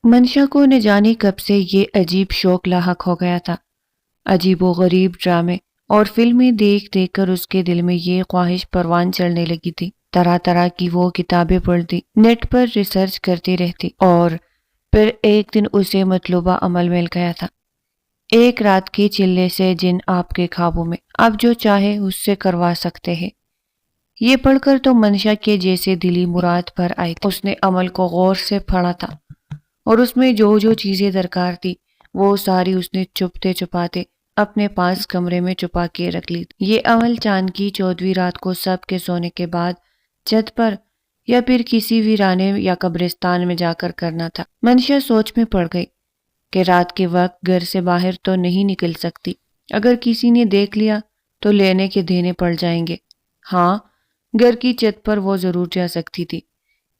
منشا کو نہ جانے کب سے یہ عجیب شوق لاحق ہو گیا تھا۔ عجیب و غریب ڈرامے اور فلمیں دیکھ دیکھ کر اس کے دل میں یہ خواہش پروان چڑھنے لگی تھی۔ طرح طرح کی وہ کتابیں پڑھتی، نیٹ پر ریسرچ کرتی رہتی، اور پھر ایک دن اسے مطلوبہ عمل مل گیا تھا۔ ایک رات کے چلے سے جن آپ کے خوابوں میں، آپ جو چاہے اس سے کروا سکتے ہیں۔ یہ پڑھ کر تو منشا کے جیسے دلی مراد پر آئی تھی۔ اس نے عمل کو غور سے پڑھا تھا اور اس میں جو جو چیزیں درکار تھی وہ ساری اس نے چھپتے چھپاتے اپنے پاس کمرے میں چھپا کے رکھ لی تھی۔ یہ عمل چاند کی 14ویں رات کو سب کے سونے کے بعد چھت پر یا پھر کسی ویرانے یا قبرستان میں جا کر کرنا تھا۔ منشا سوچ میں پڑ گئی کہ رات کے وقت گھر سے باہر تو نہیں نکل سکتی، اگر کسی نے دیکھ لیا تو لینے کے دینے پڑ جائیں گے۔ ہاں، گھر کی چھت پر وہ ضرور جا سکتی تھی،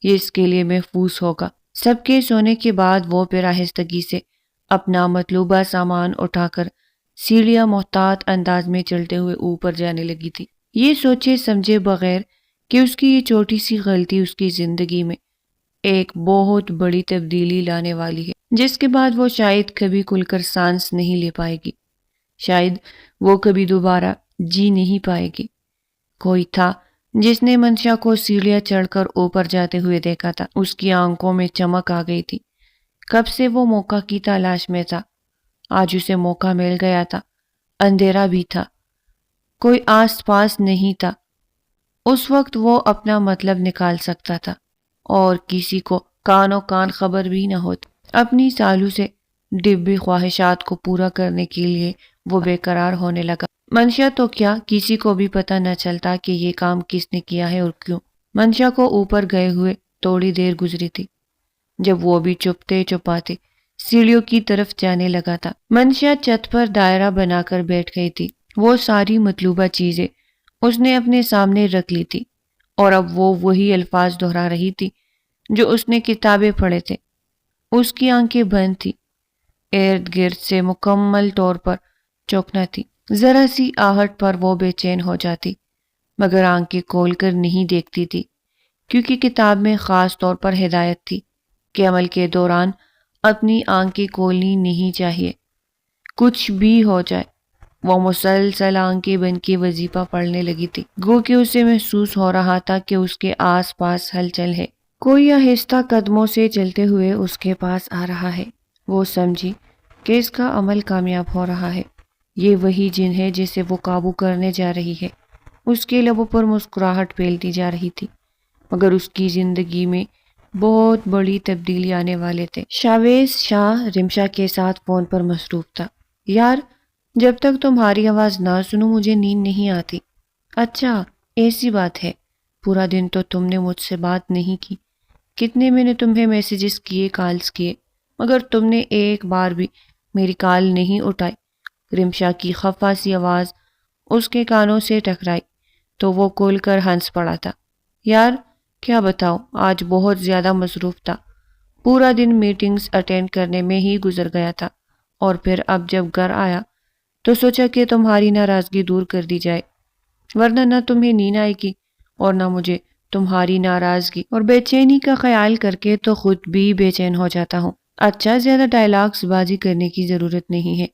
یہ اس کے لیے محفوظ ہوگا۔ سب کے سونے کے بعد وہ پھر آہستگی سے اپنا مطلوبہ سامان اٹھا کر سیڑھیاں محتاط انداز میں چلتے ہوئے اوپر جانے لگی تھی، یہ سوچے سمجھے بغیر کہ اس کی یہ چھوٹی سی غلطی اس کی زندگی میں ایک بہت بڑی تبدیلی لانے والی ہے، جس کے بعد وہ شاید کبھی کھل کر سانس نہیں لے پائے گی، شاید وہ کبھی دوبارہ جی نہیں پائے گی۔ کوئی تھا جس نے منشا کو سیڑھیاں چڑھ کر اوپر جاتے ہوئے دیکھا تھا۔ اس کی آنکھوں میں چمک آ گئی تھی، کب سے وہ موقع کی تلاش میں تھا، آج اسے موقع مل گیا تھا۔ اندھیرا بھی تھا، کوئی آس پاس نہیں تھا، اس وقت وہ اپنا مطلب نکال سکتا تھا اور کسی کو کانوں کان خبر بھی نہ ہوتی۔ اپنی سالوں سے ڈبی خواہشات کو پورا کرنے کے لیے وہ بے قرار ہونے لگا۔ منشا تو کیا، کسی کو بھی پتہ نہ چلتا کہ یہ کام کس نے کیا ہے اور کیوں۔ منشا کو اوپر گئے ہوئے تھوڑی دیر گزری تھی جب وہ بھی چھپتے چھپاتے سیڑھیوں کی طرف جانے لگا تھا۔ منشا چھت پر دائرہ بنا کر بیٹھ گئی تھی، وہ ساری مطلوبہ چیزیں اس نے اپنے سامنے رکھ لی تھی اور اب وہ وہی الفاظ دہرا رہی تھی جو اس نے کتابیں پڑھے تھے۔ اس کی آنکھیں بند تھی، ارد گرد سے مکمل طور پر چوکنا تھی، ذرا سی آہٹ پر وہ بے چین ہو جاتی مگر آنکھیں کھول کر نہیں دیکھتی تھی، کیونکہ کتاب میں خاص طور پر ہدایت تھی کہ عمل کے دوران اپنی آنکھیں کھولنی نہیں چاہیے، کچھ بھی ہو جائے۔ وہ مسلسل آنکھیں بند کے وظیفہ پڑھنے لگی تھی، گو کہ اسے محسوس ہو رہا تھا کہ اس کے آس پاس ہلچل ہے، کوئی آہستہ قدموں سے چلتے ہوئے اس کے پاس آ رہا ہے۔ وہ سمجھی کہ اس کا عمل کامیاب ہو رہا ہے، یہ وہی جن ہے جسے وہ قابو کرنے جا رہی ہے۔ اس کے لبوں پر مسکراہٹ پھیلتی جا رہی تھی مگر اس کی زندگی میں بہت بڑی تبدیلی آنے والے تھے۔ شاویز شاہ رمشا کے ساتھ فون پر مصروف تھا۔ یار، جب تک تمہاری آواز نہ سنوں مجھے نیند نہیں آتی۔ اچھا، ایسی بات ہے، پورا دن تو تم نے مجھ سے بات نہیں کی، کتنے میں نے تمہیں میسیجز کیے، کالز کیے، مگر تم نے ایک بار بھی میری کال نہیں اٹھائی۔ رمشا کی خفا سی آواز اس کے کانوں سے ٹکرائی تو وہ کھول کر ہنس پڑا تھا۔ یار کیا بتاؤں، آج بہت زیادہ مصروف تھا، پورا دن میٹنگز اٹینڈ کرنے میں ہی گزر گیا تھا، اور پھر اب جب گھر آیا تو سوچا کہ تمہاری ناراضگی دور کر دی جائے، ورنہ نہ تمہیں نیند آئے گی اور نہ مجھے تمہاری ناراضگی اور بے چینی کا خیال کر کے تو خود بھی بے چین ہو جاتا ہوں۔ اچھا، زیادہ ڈائلاگز بازی کرنے کی ضرورت نہیں ہے،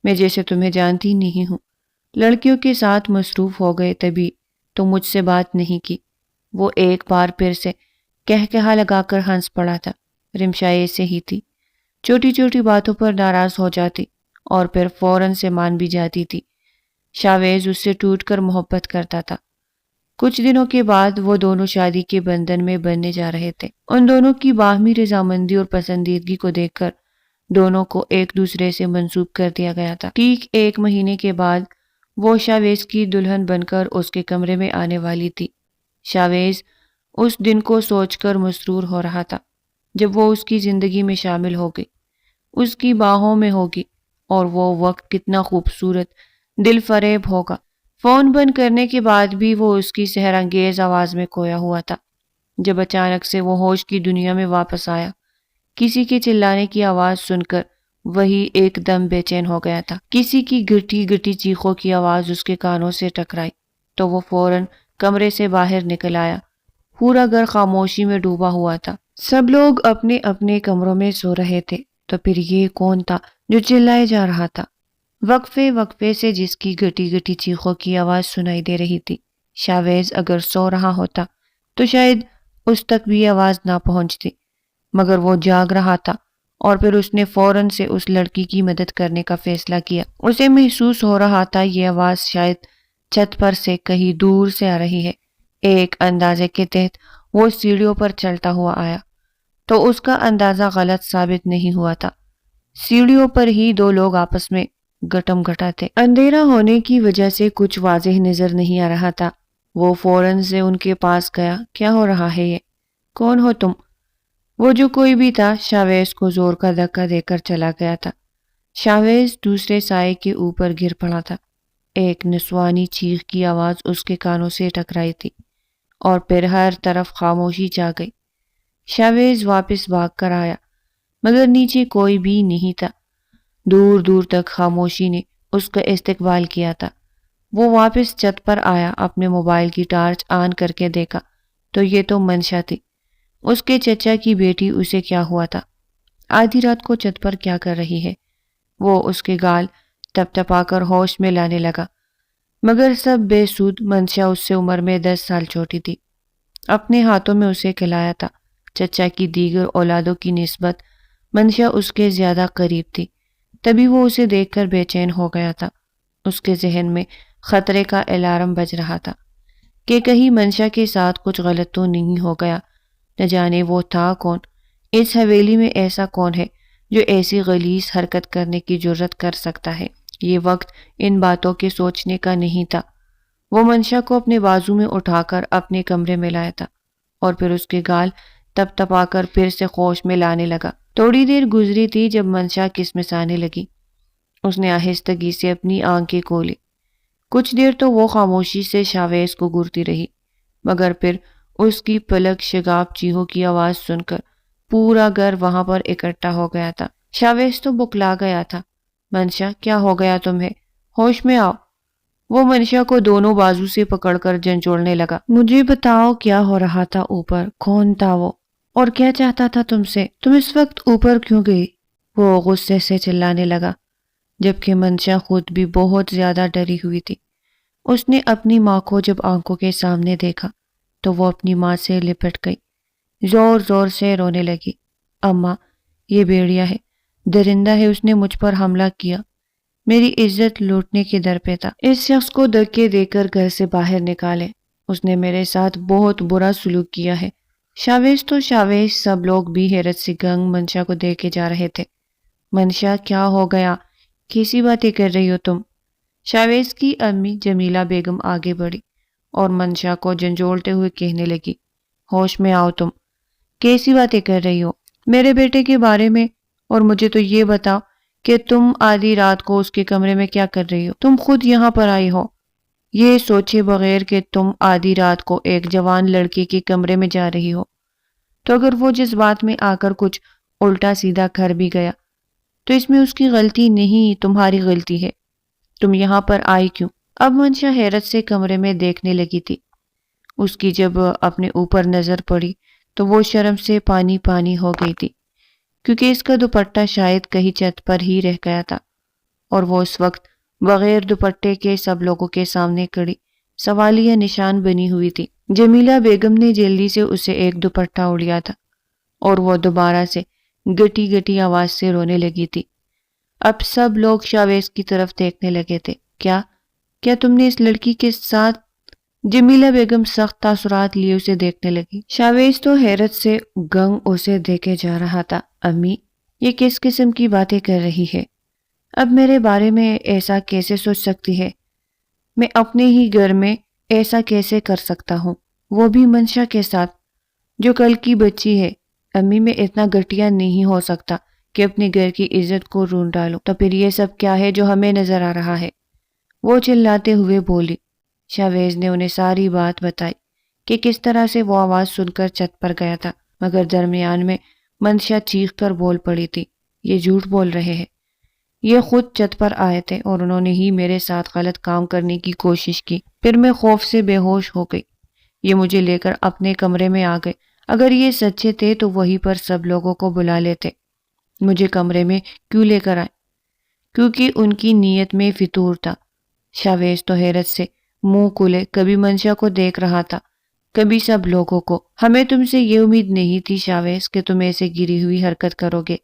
میں جیسے تمہیں جانتی نہیں ہوں، لڑکیوں کے ساتھ مصروف ہو گئے تبھی تو مجھ سے بات نہیں کی۔ وہ ایک بار پھر سے کہا لگا کر ہنس پڑا تھا۔ رمشا ایسے ہی تھی، چھوٹی چھوٹی باتوں پر ناراض ہو جاتی اور پھر فوراً سے مان بھی جاتی تھی۔ شاویز اس سے ٹوٹ کر محبت کرتا تھا۔ کچھ دنوں کے بعد وہ دونوں شادی کے بندھن میں بننے جا رہے تھے۔ ان دونوں کی باہمی رضامندی اور پسندیدگی کو دیکھ کر دونوں کو ایک دوسرے سے منسوب کر دیا گیا تھا۔ ٹھیک 1 مہینے کے بعد وہ شاویز کی دلہن بن کر اس کے کمرے میں آنے والی تھی۔ شاویز اس دن کو سوچ کر مسرور ہو رہا تھا جب وہ اس کی زندگی میں شامل ہوگی، اس کی باہوں میں ہوگی، اور وہ وقت کتنا خوبصورت، دل فریب ہوگا۔ فون بند کرنے کے بعد بھی وہ اس کی سحر انگیز آواز میں کھویا ہوا تھا۔ جب اچانک سے وہ ہوش کی دنیا میں واپس آیا، کسی کے چلانے کی آواز سن کر وہی ایک دم بے چین ہو گیا تھا۔ کسی کی گٹی گٹی چیخوں کی آواز اس کے کانوں سے ٹکرائی تو وہ فوراً کمرے سے باہر نکل آیا۔ پورا گھر خاموشی میں ڈوبا ہوا تھا۔ سب لوگ اپنے اپنے کمروں میں سو رہے تھے، تو پھر یہ کون تھا جو چلائے جا رہا تھا؟ وقفے وقفے سے جس کی گٹی گٹی چیخوں کی آواز سنائی دے رہی تھی۔ شاویز اگر سو رہا ہوتا تو شاید اس تک بھی آواز نہ پہنچتی، مگر وہ جاگ رہا تھا، اور پھر اس نے فوراً سے اس لڑکی کی مدد کرنے کا فیصلہ کیا۔ اسے محسوس ہو رہا تھا یہ آواز شاید چھت پر سے کہیں دور سے آ رہی ہے۔ ایک اندازے کے تحت وہ سیڑھیوں پر چلتا ہوا آیا، تو اس کا اندازہ غلط ثابت نہیں ہوا تھا۔ سیڑھیوں پر ہی دو لوگ آپس میں گٹم گٹا تھے۔ اندھیرا ہونے کی وجہ سے کچھ واضح نظر نہیں آ رہا تھا۔ وہ فوراً سے ان کے پاس گیا۔ کیا ہو رہا ہے یہ؟ کون ہو تم؟ وہ جو کوئی بھی تھا شاویز کو زور کا دھکا دے کر چلا گیا تھا۔ شاویز دوسرے سائے کے اوپر گر پڑا تھا۔ ایک نسوانی چیخ کی آواز اس کے کانوں سے ٹکرائی تھی، اور پھر ہر طرف خاموشی چھا گئی۔ شاویز واپس بھاگ کر آیا، مگر نیچے کوئی بھی نہیں تھا۔ دور دور تک خاموشی نے اس کا استقبال کیا تھا۔ وہ واپس چھت پر آیا، اپنے موبائل کی ٹارچ آن کر کے دیکھا تو یہ تو منشا تھی، اس کے چچا کی بیٹی۔ اسے کیا ہوا تھا؟ آدھی رات کو چھت پر کیا کر رہی ہے؟ وہ اس کے گال تپ تپا کر ہوش میں لانے لگا، مگر سب بے سود۔ منشا اس سے عمر میں 10 سال چھوٹی تھی۔ اپنے ہاتھوں میں اسے کھلایا تھا۔ چچا کی دیگر اولادوں کی نسبت منشا اس کے زیادہ قریب تھی، تبھی وہ اسے دیکھ کر بے چین ہو گیا تھا۔ اس کے ذہن میں خطرے کا الارم بج رہا تھا کہ کہیں منشا کے ساتھ کچھ غلط تو نہیں ہو گیا۔ نہ جانے وہ تھا کون، اس حویلی میں ایسا کون ہے جو ایسی غلیظ حرکت کرنے کی جرت کر سکتا ہے؟ یہ وقت ان باتوں کے سوچنے کا نہیں تھا۔ وہ منشا کو اپنے بازو میں اٹھا کر اپنے کمرے میں لایا تھا، اور پھر اس کے گال تپ تپا کر پھر سے ہوش میں لانے لگا۔ تھوڑی دیر گزری تھی جب منشا کسمسانے لگی۔ اس نے آہستگی سے اپنی آنکھیں کھولی۔ کچھ دیر تو وہ خاموشی سے شاویز کو گھورتی رہی، مگر پھر اس کی پلک شگاف چیخوں کی آواز سن کر پورا گھر وہاں پر اکٹھا ہو گیا تھا۔ شاویز تو بکلا گیا تھا۔ منشا، کیا ہو گیا تمہیں؟ ہوش میں آؤ۔ وہ منشا کو دونوں بازو سے پکڑ کر جھنجھوڑنے لگا۔ مجھے بتاؤ کیا ہو رہا تھا اوپر؟ کون تھا وہ، اور کیا چاہتا تھا تم سے؟ تم اس وقت اوپر کیوں گئی؟ وہ غصے سے چلانے لگا، جبکہ منشا خود بھی بہت زیادہ ڈری ہوئی تھی۔ اس نے اپنی ماں کو جب آنکھوں کے سامنے دیکھا تو وہ اپنی ماں سے لپٹ گئی، زور زور سے رونے لگی۔ اماں، یہ بھیڑیا ہے، درندہ ہے، اس نے مجھ پر حملہ کیا، میری عزت لوٹنے کے در پہ تھا۔ اس شخص کو دھکے دے کر گھر سے باہر نکالے، اس نے میرے ساتھ بہت برا سلوک کیا ہے۔ شاویز تو شاویز، سب لوگ بھی حیرت سے گنگ منشا کو دیکھے جا رہے تھے۔ منشا، کیا ہو گیا؟ کیسی باتیں کر رہی ہو تم؟ شاویز کی امی جمیلہ بیگم آگے بڑھی اور منشا کو جھنجھوڑتے ہوئے کہنے لگی، ہوش میں آؤ تم، کیسی باتیں کر رہی ہو میرے بیٹے کے بارے میں؟ اور مجھے تو یہ بتاؤ کہ تم آدھی رات کو اس کے کمرے میں کیا کر رہی ہو؟ تم خود یہاں پر آئی ہو یہ سوچے بغیر کہ تم آدھی رات کو ایک جوان لڑکے کے کمرے میں جا رہی ہو، تو اگر وہ جذبات میں آ کر کچھ الٹا سیدھا کر بھی گیا تو اس میں اس کی غلطی نہیں، تمہاری غلطی ہے۔ تم یہاں پر آئی کیوں؟ اب منشا حیرت سے کمرے میں دیکھنے لگی تھی۔ اس کی جب اپنے اوپر نظر پڑی تو وہ شرم سے پانی پانی ہو گئی تھی، کیونکہ اس کا دوپٹہ شاید کہیں چھت پر ہی رہ گیا تھا، اور وہ اس وقت بغیر دوپٹے کے سب لوگوں کے سامنے کھڑی سوالیہ نشان بنی ہوئی تھی۔ جمیلہ بیگم نے جلدی سے اسے ایک دوپٹہ اڑیا تھا، اور وہ دوبارہ سے گٹی گٹی آواز سے رونے لگی تھی۔ اب سب لوگ شاویز کی طرف دیکھنے لگے تھے۔ کیا تم نے اس لڑکی کے ساتھ؟ جمیلہ بیگم سخت تاثرات لیے اسے دیکھنے لگی۔ شاویز تو حیرت سے گنگ اسے دیکھے جا رہا تھا۔ امی، یہ کس قسم کی باتیں کر رہی ہے؟ اب میرے بارے میں ایسا کیسے سوچ سکتی ہے؟ میں اپنے ہی گھر میں ایسا کیسے کر سکتا ہوں، وہ بھی منشا کے ساتھ جو کل کی بچی ہے؟ امی، میں اتنا گھٹیا نہیں ہو سکتا کہ اپنے گھر کی عزت کو رون ڈالوں۔ تو پھر یہ سب کیا ہے جو ہمیں نظر آ رہا ہے؟ وہ چلاتے ہوئے بولی۔ شاویز نے انہیں ساری بات بتائی کہ کس طرح سے وہ آواز سن کر چھت پر گیا تھا، مگر درمیان میں منشا چیخ کر بول پڑی تھی، یہ جھوٹ بول رہے ہیں، یہ خود چھت پر آئے تھے اور انہوں نے ہی میرے ساتھ غلط کام کرنے کی کوشش کی، پھر میں خوف سے بے ہوش ہو گئی، یہ مجھے لے کر اپنے کمرے میں آ گئے، اگر یہ سچے تھے تو وہیں پر سب لوگوں کو بلا لیتے، مجھے کمرے میں کیوں لے کر آئے؟ کیونکہ ان کی نیت میں فطور تھا۔ شاویز تو حیرت سے منہ کھلے کبھی منشا کو دیکھ رہا تھا، کبھی سب لوگوں کو۔ ہمیں تم سے یہ امید نہیں تھی شاویز کہ تم ایسے گری ہوئی حرکت کرو گے،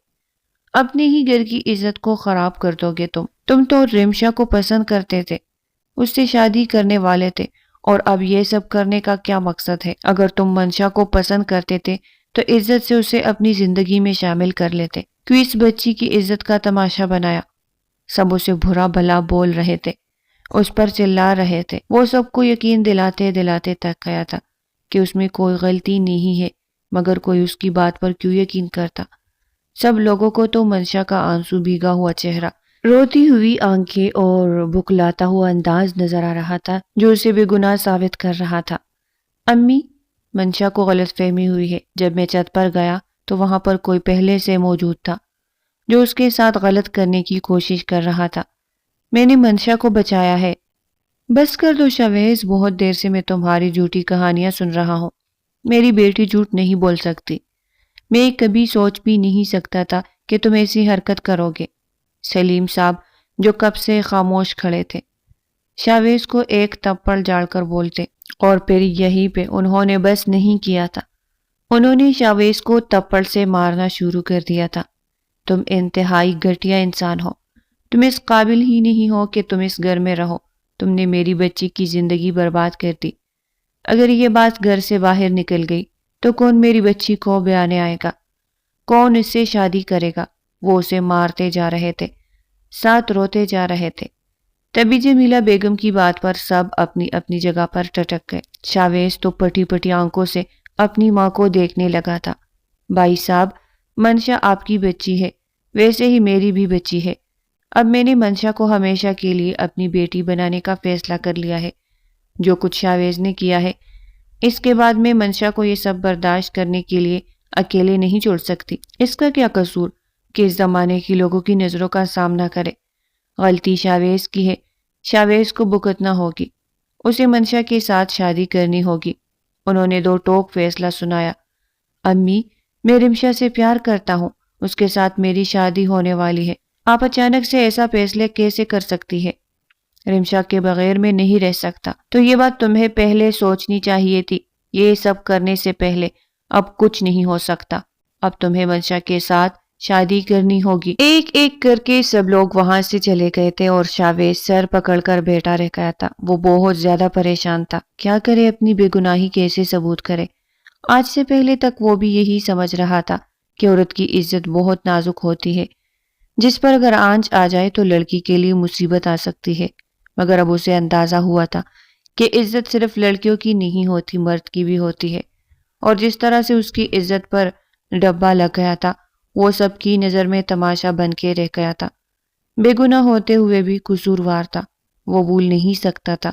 اپنے ہی گھر کی عزت کو خراب کر دو گے۔ تم تو رمشا کو پسند کرتے تھے، اس سے شادی کرنے والے تھے، اور اب یہ سب کرنے کا کیا مقصد ہے؟ اگر تم منشا کو پسند کرتے تھے تو عزت سے اسے اپنی زندگی میں شامل کر لیتے، کیوں اس بچی کی عزت کا تماشا بنایا؟ سب اسے برا بھلا بول رہے تھے، اس پر چلا رہے تھے، وہ سب کو یقین دلاتے دلاتے تک گیا تھا کہ اس میں کوئی غلطی نہیں ہے، مگر کوئی اس کی بات پر کیوں یقین کرتا؟ سب لوگوں کو تو منشا کا آنسو بھیگا ہوا چہرہ، روتی ہوئی آنکھیں اور بکلاتا ہوا انداز نظر آ رہا تھا جو اسے بے گناہ ثابت کر رہا تھا۔ امی، منشا کو غلط فہمی ہوئی ہے، جب میں چھت پر گیا تو وہاں پر کوئی پہلے سے موجود تھا جو اس کے ساتھ غلط کرنے کی کوشش کر رہا تھا، میں نے منشا کو بچایا ہے۔ بس کر دو شاویز، بہت دیر سے میں تمہاری جھوٹی کہانیاں سن رہا ہوں، میری بیٹی جھوٹ نہیں بول سکتی، میں کبھی سوچ بھی نہیں سکتا تھا کہ تم ایسی حرکت کرو گے۔ سلیم صاحب جو کب سے خاموش کھڑے تھے، شاویز کو ایک تھپڑ جاڑ کر بولتے، اور پھر یہیں پہ انہوں نے بس نہیں کیا تھا، انہوں نے شاویز کو تھپڑ سے مارنا شروع کر دیا تھا۔ تم انتہائی گھٹیا انسان ہو، تم اس قابل ہی نہیں ہو کہ تم اس گھر میں رہو، تم نے میری بچی کی زندگی برباد کر دی۔ اگر یہ بات گھر سے باہر نکل گئی تو کون میری بچی کو بیانے آئے گا؟ کون اس سے شادی کرے گا؟ وہ اسے مارتے جا رہے تھے، ساتھ روتے جا رہے تھے۔ تبھی جمیلہ بیگم کی بات پر سب اپنی اپنی جگہ پر ٹٹک گئے۔ شاویز تو پٹی پٹی آنکھوں سے اپنی ماں کو دیکھنے لگا تھا۔ بھائی صاحب، منشا آپ کی بچی ہے، ویسے ہی میری بھی بچی ہے۔ اب میں نے منشا کو ہمیشہ کے لیے اپنی بیٹی بنانے کا فیصلہ کر لیا ہے۔ جو کچھ شاویز نے کیا ہے، اس کے بعد میں منشا کو یہ سب برداشت کرنے کے لیے اکیلے نہیں چھوڑ سکتی۔ اس کا کیا قصور کہ اس زمانے کی لوگوں کی نظروں کا سامنا کرے؟ غلطی شاویز کی ہے، شاویز کو بھگتنا ہوگی، اسے منشا کے ساتھ شادی کرنی ہوگی۔ انہوں نے دو ٹوک فیصلہ سنایا۔ امی، میں رمشا سے پیار کرتا ہوں، اس کے ساتھ میری شادی ہونے والی ہے، آپ اچانک سے ایسا فیصلہ کیسے کر سکتی ہے؟ رمشا کے بغیر میں نہیں رہ سکتا۔ تو یہ بات تمہیں پہلے سوچنی چاہیے تھی، یہ سب کرنے سے پہلے۔ اب کچھ نہیں ہو سکتا، اب تمہیں منشا کے ساتھ شادی کرنی ہوگی۔ ایک ایک کر کے سب لوگ وہاں سے چلے گئے تھے اور شاویز سر پکڑ کر بیٹھا رہ گیا تھا۔ وہ بہت زیادہ پریشان تھا، کیا کرے، اپنی بے گناہی کیسے ثبوت کرے؟ آج سے پہلے تک وہ بھی یہی سمجھ رہا تھا کہ عورت کی عزت بہت نازک ہوتی ہے، جس پر اگر آنچ آ جائے تو لڑکی کے لیے مصیبت آ سکتی ہے، مگر اب اسے اندازہ ہوا تھا کہ عزت صرف لڑکیوں کی نہیں ہوتی، مرد کی بھی ہوتی ہے، اور جس طرح سے اس کی عزت پر ڈبہ لگ گیا تھا وہ سب کی نظر میں تماشا بن کے رہ گیا تھا۔ بے گناہ ہوتے ہوئے بھی قصوروار تھا، وہ بھول نہیں سکتا تھا۔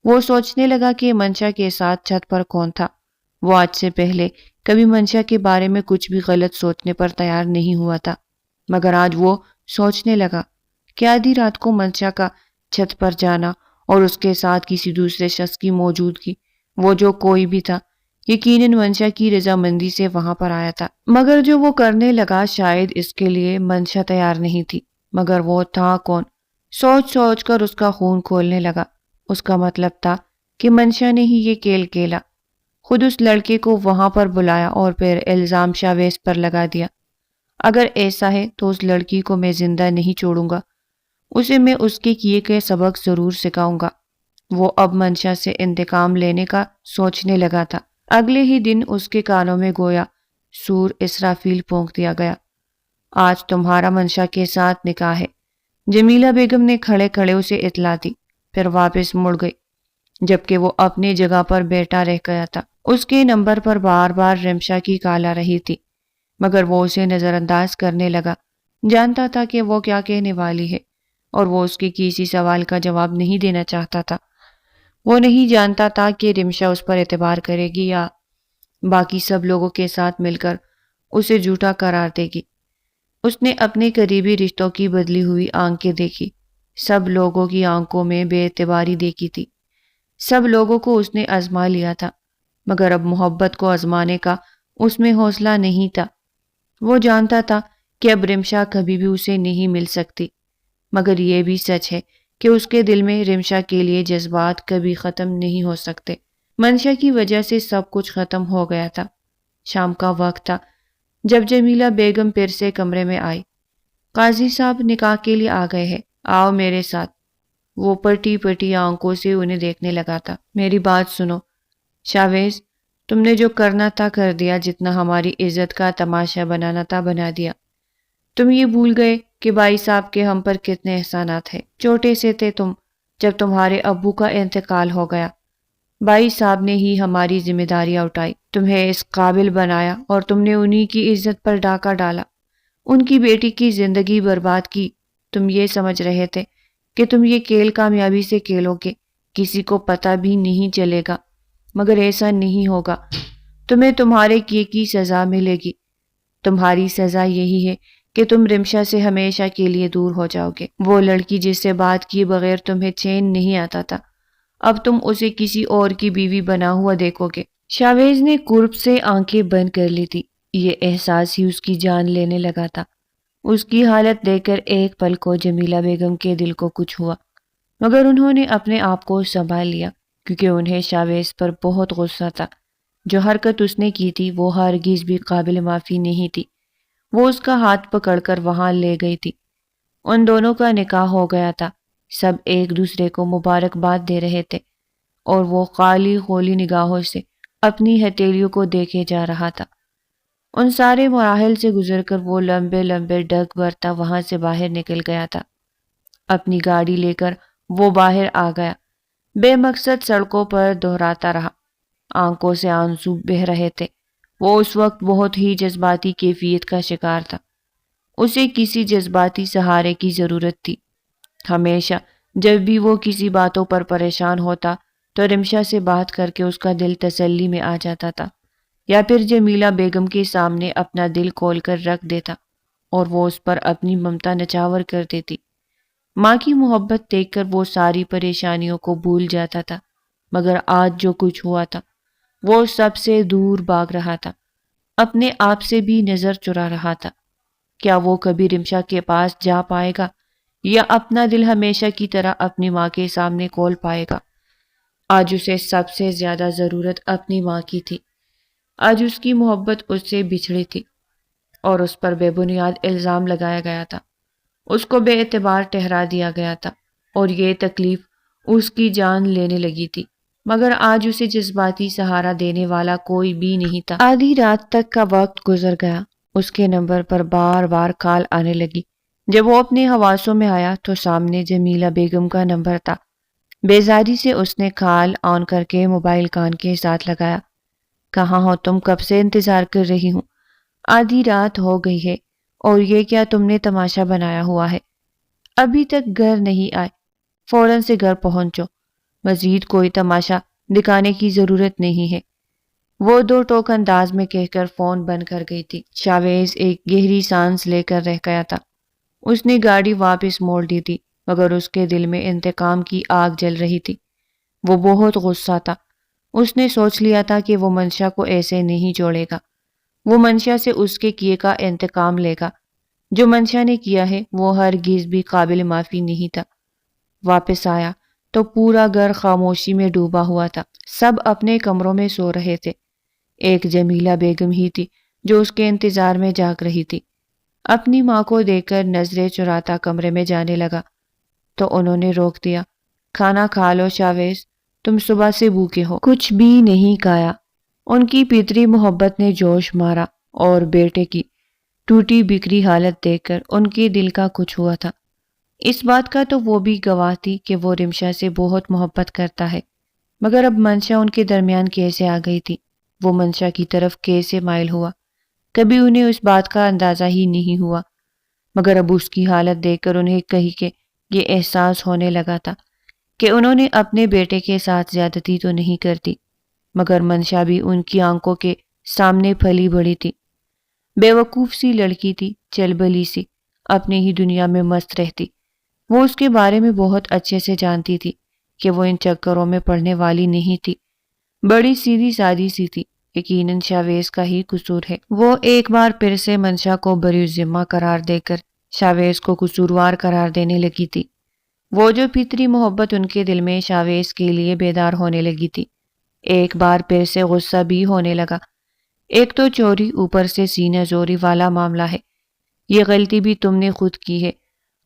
وہ سوچنے لگا کہ منشا کے ساتھ چھت پر کون تھا۔ وہ آج سے پہلے کبھی منشا کے بارے میں کچھ بھی غلط سوچنے پر تیار نہیں ہوا تھا، مگر آج وہ سوچنے لگا کہ آدھی رات کو منشا کا چھت پر جانا اور اس کے ساتھ کسی دوسرے شخص کی موجودگی، وہ جو کوئی بھی تھا، یقیناً منشا کی رضامندی سے وہاں پر آیا تھا، مگر جو وہ کرنے لگا شاید اس کے لیے منشا تیار نہیں تھی۔ مگر وہ تھا کون؟ سوچ سوچ کر اس کا خون کھولنے لگا۔ اس کا مطلب تھا کہ منشا نے ہی یہ کھیل کھیلا، خود اس لڑکے کو وہاں پر بلایا اور پھر الزام شاویز پر لگا دیا۔ اگر ایسا ہے تو اس لڑکی کو میں زندہ نہیں چھوڑوں گا، اسے میں اس کے کیے کے سبق ضرور سکھاؤں گا۔ وہ اب منشا سے انتقام لینے کا سوچنے لگا تھا۔ اگلے ہی دن اس کے کانوں میں گویا سور اسرافیل پھونک دیا گیا، آج تمہارا منشا کے ساتھ نکاح ہے۔ جمیلہ بیگم نے کھڑے کھڑے اسے اطلاع دی، پھر واپس مڑ گئی، جبکہ وہ اپنی جگہ پر بیٹھا رہ گیا تھا۔ اس کے نمبر پر بار بار رمشا کی کال آ رہی تھی، مگر وہ اسے نظر انداز کرنے لگا، جانتا تھا کہ وہ کیا کہنے والی ہے، اور وہ اس کے کسی سوال کا جواب نہیں دینا چاہتا تھا۔ وہ نہیں جانتا تھا کہ رمشا اس پر اعتبار کرے گی یا باقی سب لوگوں کے ساتھ مل کر اسے جھوٹا قرار دے گی۔ اس نے اپنے قریبی رشتوں کی بدلی ہوئی آنکھیں دیکھی، سب لوگوں کی آنکھوں میں بے اعتباری دیکھی تھی، سب لوگوں کو اس نے آزما لیا تھا، مگر اب محبت کو آزمانے کا اس میں حوصلہ نہیں تھا۔ وہ جانتا تھا کہ اب رمشا کبھی بھی اسے نہیں مل سکتی، مگر یہ بھی سچ ہے کہ اس کے دل میں رمشا کے لیے جذبات کبھی ختم نہیں ہو سکتے۔ منشا کی وجہ سے سب کچھ ختم ہو گیا تھا۔ شام کا وقت تھا جب جمیلہ بیگم پھر سے کمرے میں آئی۔ قاضی صاحب نکاح کے لیے آ گئے ہیں، آؤ میرے ساتھ۔ وہ پٹی پٹی آنکھوں سے انہیں دیکھنے لگا تھا۔ میری بات سنو شاویز، تم نے جو کرنا تھا کر دیا، جتنا ہماری عزت کا تماشا بنانا تھا بنا دیا۔ تم یہ بھول گئے کہ بھائی صاحب کے ہم پر کتنے احسانات ہیں۔ چھوٹے سے تھے تم جب تمہارے ابو کا انتقال ہو گیا، بھائی صاحب نے ہی ہماری ذمہ داریاں اٹھائی، تمہیں اس قابل بنایا اور تم نے انہی کی عزت پر ڈاکہ ڈالا، ان کی بیٹی کی زندگی برباد کی۔ تم یہ سمجھ رہے تھے کہ تم یہ کھیل کامیابی سے کھیلو گے، کسی کو پتہ بھی نہیں چلے گا، مگر ایسا نہیں ہوگا۔ تمہیں تمہارے کیے کی سزا ملے گی۔ تمہاری سزا یہی ہے کہ تم رمشا سے ہمیشہ کے لیے دور ہو جاؤ گے۔ وہ لڑکی جس سے بات کیے بغیر تمہیں چین نہیں آتا تھا، اب تم اسے کسی اور کی بیوی بنا ہوا دیکھو گے۔ شاویز نے قرب سے آنکھیں بند کر لی تھی۔ یہ احساس ہی اس کی جان لینے لگا تھا۔ اس کی حالت دیکھ کر ایک پل کو جمیلہ بیگم کے دل کو کچھ ہوا، مگر انہوں نے اپنے آپ کو سنبھال لیا، کیونکہ انہیں شاویز پر بہت غصہ تھا۔ جو حرکت اس نے کی تھی وہ ہرگز بھی قابل معافی نہیں تھی۔ وہ اس کا ہاتھ پکڑ کر وہاں لے گئی تھی۔ ان دونوں کا نکاح ہو گیا تھا۔ سب ایک دوسرے کو مبارکباد دے رہے تھے اور وہ خالی خولی نگاہوں سے اپنی ہتھیلیوں کو دیکھے جا رہا تھا۔ ان سارے مراحل سے گزر کر وہ لمبے لمبے ڈگ برتا وہاں سے باہر نکل گیا تھا۔ اپنی گاڑی لے کر وہ باہر آ گیا، بے مقصد سڑکوں پر دہراتا رہا۔ آنکھوں سے آنسو بہہ رہے تھے۔ وہ اس وقت بہت ہی جذباتی کیفیت کا شکار تھا۔ اسے کسی جذباتی سہارے کی ضرورت تھی۔ ہمیشہ جب بھی وہ کسی باتوں پر پریشان ہوتا تو رمشا سے بات کر کے اس کا دل تسلی میں آ جاتا تھا، یا پھر جمیلہ بیگم کے سامنے اپنا دل کھول کر رکھ دیتا اور وہ اس پر اپنی ممتا نچھاور کر دیتی۔ ماں کی محبت دیکھ کر وہ ساری پریشانیوں کو بھول جاتا تھا، مگر آج جو کچھ ہوا تھا وہ سب سے دور بھاگ رہا تھا، اپنے آپ سے بھی نظر چرا رہا تھا۔ کیا وہ کبھی رمشا کے پاس جا پائے گا یا اپنا دل ہمیشہ کی طرح اپنی ماں کے سامنے کھول پائے گا؟ آج اسے سب سے زیادہ ضرورت اپنی ماں کی تھی۔ آج اس کی محبت اس سے بچھڑی تھی اور اس پر بے بنیاد الزام لگایا گیا تھا، اس کو بے اعتبار ٹھہرا دیا گیا تھا اور یہ تکلیف اس کی جان لینے لگی تھی، مگر آج اسے جذباتی سہارا دینے والا کوئی بھی نہیں تھا۔ آدھی رات تک کا وقت گزر گیا۔ اس کے نمبر پر بار بار کال آنے لگی۔ جب وہ اپنے حواسوں میں آیا تو سامنے جمیلہ بیگم کا نمبر تھا۔ بیزاری سے اس نے کال آن کر کے موبائل کان کے ساتھ لگایا۔ کہاں ہو تم؟ کب سے انتظار کر رہی ہوں، آدھی رات ہو گئی ہے اور یہ کیا تم نے تماشا بنایا ہوا ہے؟ ابھی تک گھر نہیں آئے، فوراً سے گھر پہنچو، مزید کوئی تماشا دکھانے کی ضرورت نہیں ہے۔ وہ دو ٹوک انداز میں کہہ کر فون بند کر گئی تھی۔ شاویز ایک گہری سانس لے کر رہ گیا تھا۔ اس نے گاڑی واپس موڑ دی تھی، مگر اس کے دل میں انتقام کی آگ جل رہی تھی۔ وہ بہت غصہ تھا۔ اس نے سوچ لیا تھا کہ وہ منشا کو ایسے نہیں چھوڑے گا۔ وہ منشا سے اس کے کیے کا انتقام لے گا۔ جو منشا نے کیا ہے وہ ہرگز بھی قابل معافی نہیں تھا۔ واپس آیا تو پورا گھر خاموشی میں ڈوبا ہوا تھا۔ سب اپنے کمروں میں سو رہے تھے۔ ایک جمیلہ بیگم ہی تھی جو اس کے انتظار میں جاگ رہی تھی۔ اپنی ماں کو دیکھ کر نظریں چراتا کمرے میں جانے لگا تو انہوں نے روک دیا۔ کھانا کھا لو شاویز، تم صبح سے بھوکے ہو۔ کچھ بھی نہیں کھایا۔ ان کی فطری محبت نے جوش مارا اور بیٹے کی ٹوٹی بکھری حالت دیکھ کر ان کے دل کا کچھ ہوا تھا۔ اس بات کا تو وہ بھی گواہ تھی کہ وہ رمشا سے بہت محبت کرتا ہے، مگر اب منشا ان کے درمیان کیسے آ گئی تھی؟ وہ منشا کی طرف کیسے مائل ہوا؟ کبھی انہیں اس بات کا اندازہ ہی نہیں ہوا، مگر اب اس کی حالت دیکھ کر انہیں کہیں کہ یہ احساس ہونے لگا تھا کہ انہوں نے اپنے بیٹے کے ساتھ زیادتی تو نہیں کرتی، مگر منشا بھی ان کی آنکھوں کے سامنے پھلی بڑی تھی۔ بے وقوف سی لڑکی تھی، چل بلی سی، اپنے ہی دنیا میں مست رہتی۔ وہ اس کے بارے میں بہت اچھے سے جانتی تھی کہ وہ ان چکروں میں پڑنے والی نہیں تھی، بڑی سیدھی سادی سی تھی، یقیناً شاویز کا ہی قصور ہے۔ وہ ایک بار پھر سے منشا کو بری ذمہ قرار دے کر شاویز کو قصوروار قرار دینے لگی تھی۔ وہ جو فطری محبت ان کے دل میں شاویز کے لیے بیدار ہونے لگی تھی، ایک بار پھر سے غصہ بھی ہونے لگا۔ ایک تو چوری، اوپر سے سینہ زوری والا معاملہ ہے۔ یہ غلطی بھی تم نے خود کی ہے،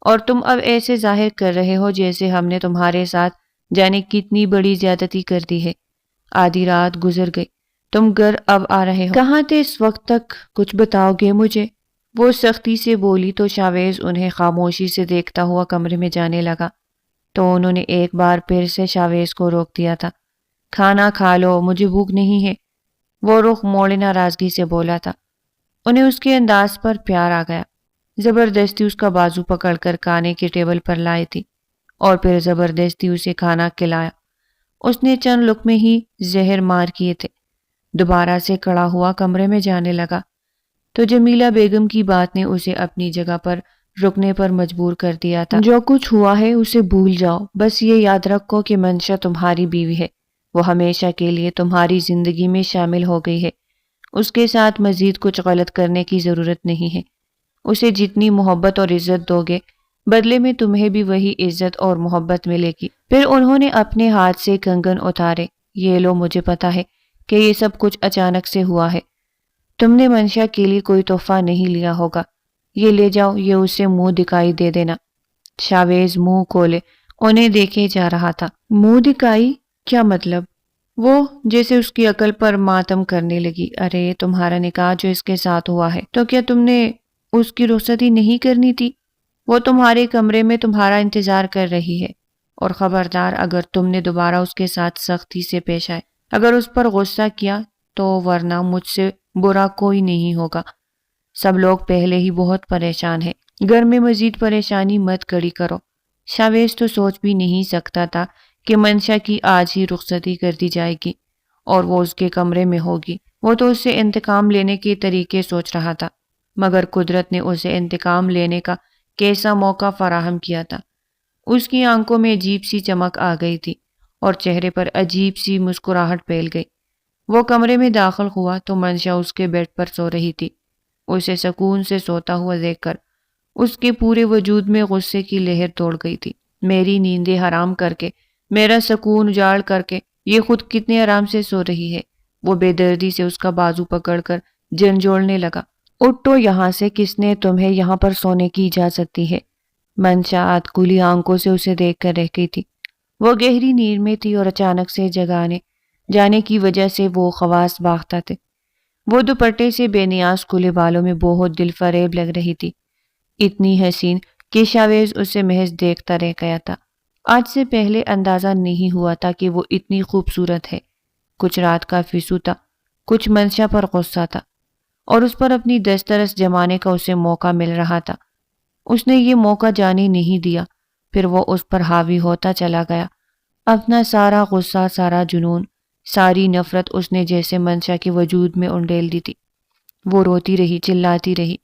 اور تم اب ایسے ظاہر کر رہے ہو جیسے ہم نے تمہارے ساتھ جانے کتنی بڑی زیادتی کر دی ہے۔ آدھی رات گزر گئی، تم گھر اب آ رہے ہو، کہاں تھے اس وقت تک؟ کچھ بتاؤ گے مجھے؟ وہ سختی سے بولی تو شاویز انہیں خاموشی سے دیکھتا ہوا کمرے میں جانے لگا، تو انہوں نے ایک بار پھر سے شاویز کو روک دیا تھا۔ کھانا کھا لو، مجھے بھوک نہیں ہے، وہ رخ موڑے ناراضگی سے بولا تھا۔ انہیں اس کے انداز پر پیار آ گیا۔ زبردستی اس کا بازو پکڑ کر کھانے کے ٹیبل پر لائی تھی، اور پھر زبردستی اسے کھانا کھلایا۔ اس نے چند لقمے ہی زہر مار کیے تھے۔ دوبارہ سے کھڑا ہوا کمرے میں جانے لگا تو جمیلہ بیگم کی بات نے اسے اپنی جگہ پر رکنے پر مجبور کر دیا تھا۔ جو کچھ ہوا ہے اسے بھول جاؤ، بس یہ یاد رکھو کہ منشا تمہاری بیوی ہے، وہ ہمیشہ کے لیے تمہاری زندگی میں شامل ہو گئی ہے۔ اس کے ساتھ مزید کچھ غلط کرنے کی ضرورت نہیں ہے۔ اسے جتنی محبت اور عزت دو گے، بدلے میں تمہیں بھی وہی عزت اور محبت ملے گی۔ پھر انہوں نے اپنے ہاتھ سے کنگن اتارے۔ یہ لو، مجھے پتا ہے کہ یہ سب کچھ اچانک سے ہوا ہے۔ تم نے منشا کے لیے کوئی تحفہ نہیں لیا ہوگا، یہ لے جاؤ، یہ اسے منہ دکھائی دے دینا۔ شاویز منہ کھولے انہیں دیکھے جا رہا تھا۔ منہ دکھائی؟ کیا مطلب؟ وہ جیسے اس کی عقل پر ماتم کرنے لگی۔ ارے تمہارا نکاح جو اس کے ساتھ ہوا ہے، تو کیا تم نے اس کی رخصتی نہیں کرنی تھی؟ وہ تمہارے کمرے میں تمہارا انتظار کر رہی ہے، اور خبردار اگر تم نے دوبارہ اس کے ساتھ سختی سے پیش آئے، اگر اس پر غصہ کیا تو، ورنہ مجھ سے برا کوئی نہیں ہوگا۔ سب لوگ پہلے ہی بہت پریشان ہیں، گھر میں مزید پریشانی مت کھڑی کرو۔ شاویز تو سوچ بھی نہیں سکتا تھا کہ منشا کی آج ہی رخصتی کر دی جائے گی اور وہ اس کے کمرے میں ہوگی۔ وہ تو اس سے انتقام لینے کے طریقے سوچ رہا تھا، مگر قدرت نے اسے انتقام لینے کا کیسا موقع فراہم کیا تھا۔ اس کی آنکھوں میں عجیب سی چمک آ گئی تھی اور چہرے پر عجیب سی مسکراہٹ پھیل گئی۔ وہ کمرے میں داخل ہوا تو منشا اس کے بیڈ پر سو رہی تھی۔ اسے سکون سے سوتا ہوا دیکھ کر اس کے پورے وجود میں غصے کی لہر دوڑ گئی تھی۔ میری نیندیں حرام کر کے، میرا سکون اجاڑ کر کے یہ خود کتنے آرام سے سو رہی ہے۔ وہ بے دردی سے اس کا بازو پکڑ کر جھنجھوڑنے لگا۔ اٹھو یہاں سے، کس نے تمہیں یہاں پر سونے کی اجازت دی ہے؟ منشا آدھ کھلی آنکھوں سے اسے دیکھ کر رہ گئی تھی۔ وہ گہری نیند میں تھی اور اچانک سے جگانے جانے کی وجہ سے وہ خواص باختہ تھے۔ وہ دوپٹے سے بے نیاز کھلے بالوں میں بہت دل فریب لگ رہی تھی، اتنی حسین کہ شاویز اسے محض دیکھتا رہ گیا تھا۔ آج سے پہلے اندازہ نہیں ہوا تھا کہ وہ اتنی خوبصورت ہے۔ کچھ رات کا فسو تھا، کچھ منشا پر غصہ تھا، اور اس پر اپنی دسترس جمانے کا اسے موقع مل رہا تھا۔ اس نے یہ موقع جانے نہیں دیا، پھر وہ اس پر حاوی ہوتا چلا گیا۔ اپنا سارا غصہ، سارا جنون، ساری نفرت اس نے جیسے منشا کے وجود میں انڈیل دی تھی۔ وہ روتی رہی، چلاتی رہی،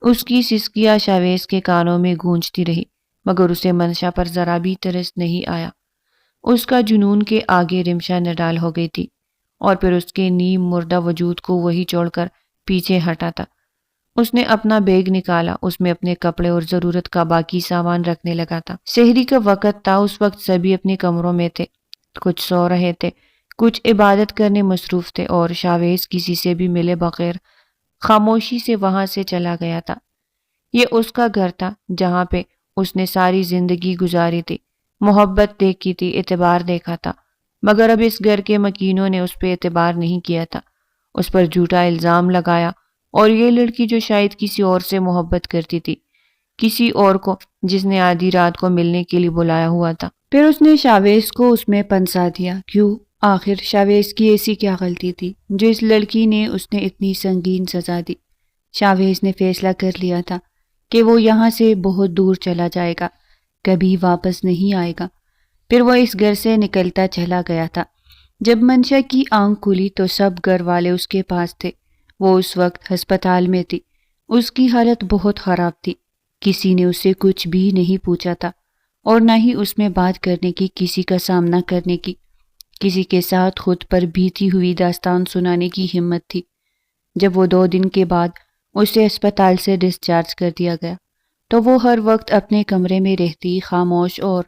اس کی سسکیاں شاویز کے کانوں میں گونجتی رہی، مگر اسے منشا پر ذرا بھی ترس نہیں آیا۔ اس کا جنون کے آگے رمشا نڈال ہو گئی تھی، اور پھر اس کے نیم مردہ وجود کو وہی چھوڑ کر پیچھے ہٹا تھا۔ اس نے اپنا بیگ نکالا، اس میں اپنے کپڑے اور ضرورت کا باقی سامان رکھنے لگا تھا۔ سحری کا وقت تھا، اس وقت سبھی اپنے کمروں میں تھے، کچھ سو رہے تھے، کچھ عبادت کرنے مصروف تھے، اور شاویز کسی سے بھی ملے بغیر خاموشی سے وہاں سے چلا گیا تھا۔ یہ اس کا گھر تھا جہاں پہ اس نے ساری زندگی گزاری تھی، محبت دیکھی تھی، اعتبار دیکھا تھا، مگر اب اس گھر کے مکینوں نے اس پہ اعتبار نہیں کیا تھا، اس پر جھوٹا الزام لگایا، اور یہ لڑکی جو شاید کسی اور سے محبت کرتی تھی، کسی اور کو جس نے آدھی رات کو ملنے کے لیے بلایا ہوا تھا، پھر اس نے شاویز کو اس میں پنسا دیا۔ کیوں؟ آخر شاویز کی ایسی کیا غلطی تھی جو اس لڑکی نے اس نے اتنی سنگین سزا دی؟ شاویز نے فیصلہ کر لیا تھا کہ وہ یہاں سے بہت دور چلا جائے گا، کبھی واپس نہیں آئے گا۔ پھر وہ اس گھر سے نکلتا چلا گیا تھا۔ جب منشا کی آنکھ کھلی تو سب گھر والے اس کے پاس تھے۔ وہ اس وقت ہسپتال میں تھی، اس کی حالت بہت خراب تھی، کسی نے اسے کچھ بھی نہیں پوچھا تھا، اور نہ ہی اس میں بات کرنے کی، کسی کا سامنا کرنے کی۔ کسی کے ساتھ خود پر بیتی ہوئی داستان سنانے کی ہمت تھی۔ جب وہ 2 دن کے بعد اسے اسپتال سے ڈسچارج کر دیا گیا تو وہ ہر وقت اپنے کمرے میں رہتی، خاموش اور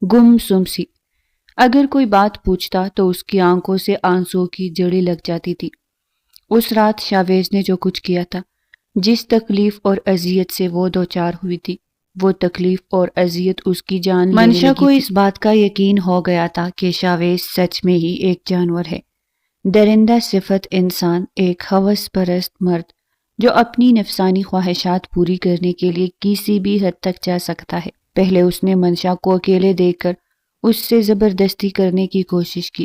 گم سم سی۔ اگر کوئی بات پوچھتا تو اس کی آنکھوں سے آنسوں کی جڑیں لگ جاتی تھی۔ اس رات شاویز نے جو کچھ کیا تھا، جس تکلیف اور اذیت سے وہ دوچار ہوئی تھی، وہ تکلیف اور اذیت اس کی جان لینے لگی تھی۔ منشا کو اس بات کا یقین ہو گیا تھا کہ شاویز سچ میں ہی ایک جانور ہے، درندہ صفت انسان، ایک ہوس پرست مرد جو اپنی نفسانی خواہشات پوری کرنے کے لیے کسی بھی حد تک جا سکتا ہے۔ پہلے اس نے منشا کو اکیلے دیکھ کر اس سے زبردستی کرنے کی کوشش کی،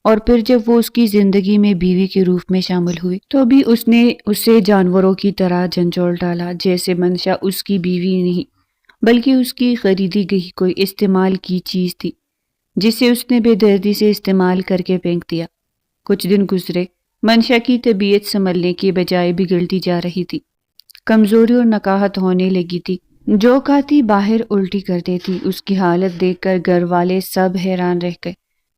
اور پھر جب وہ اس کی زندگی میں بیوی کے روپ میں شامل ہوئی تو بھی اس نے اسے جانوروں کی طرح جھنجھوڑ ڈالا، جیسے منشا اس کی بیوی نہیں بلکہ اس کی خریدی گئی کوئی استعمال کی چیز تھی جسے اس نے بے دردی سے استعمال کر کے پھینک دیا۔ کچھ دن گزرے، منشا کی طبیعت سنبھلنے کی بجائے بگڑتی جا رہی تھی، کمزوری اور نکاہت ہونے لگی تھی، جو کھاتی باہر الٹی کر دیتی۔ اس کی حالت دیکھ کر گھر والے سب حیران رہ گئے۔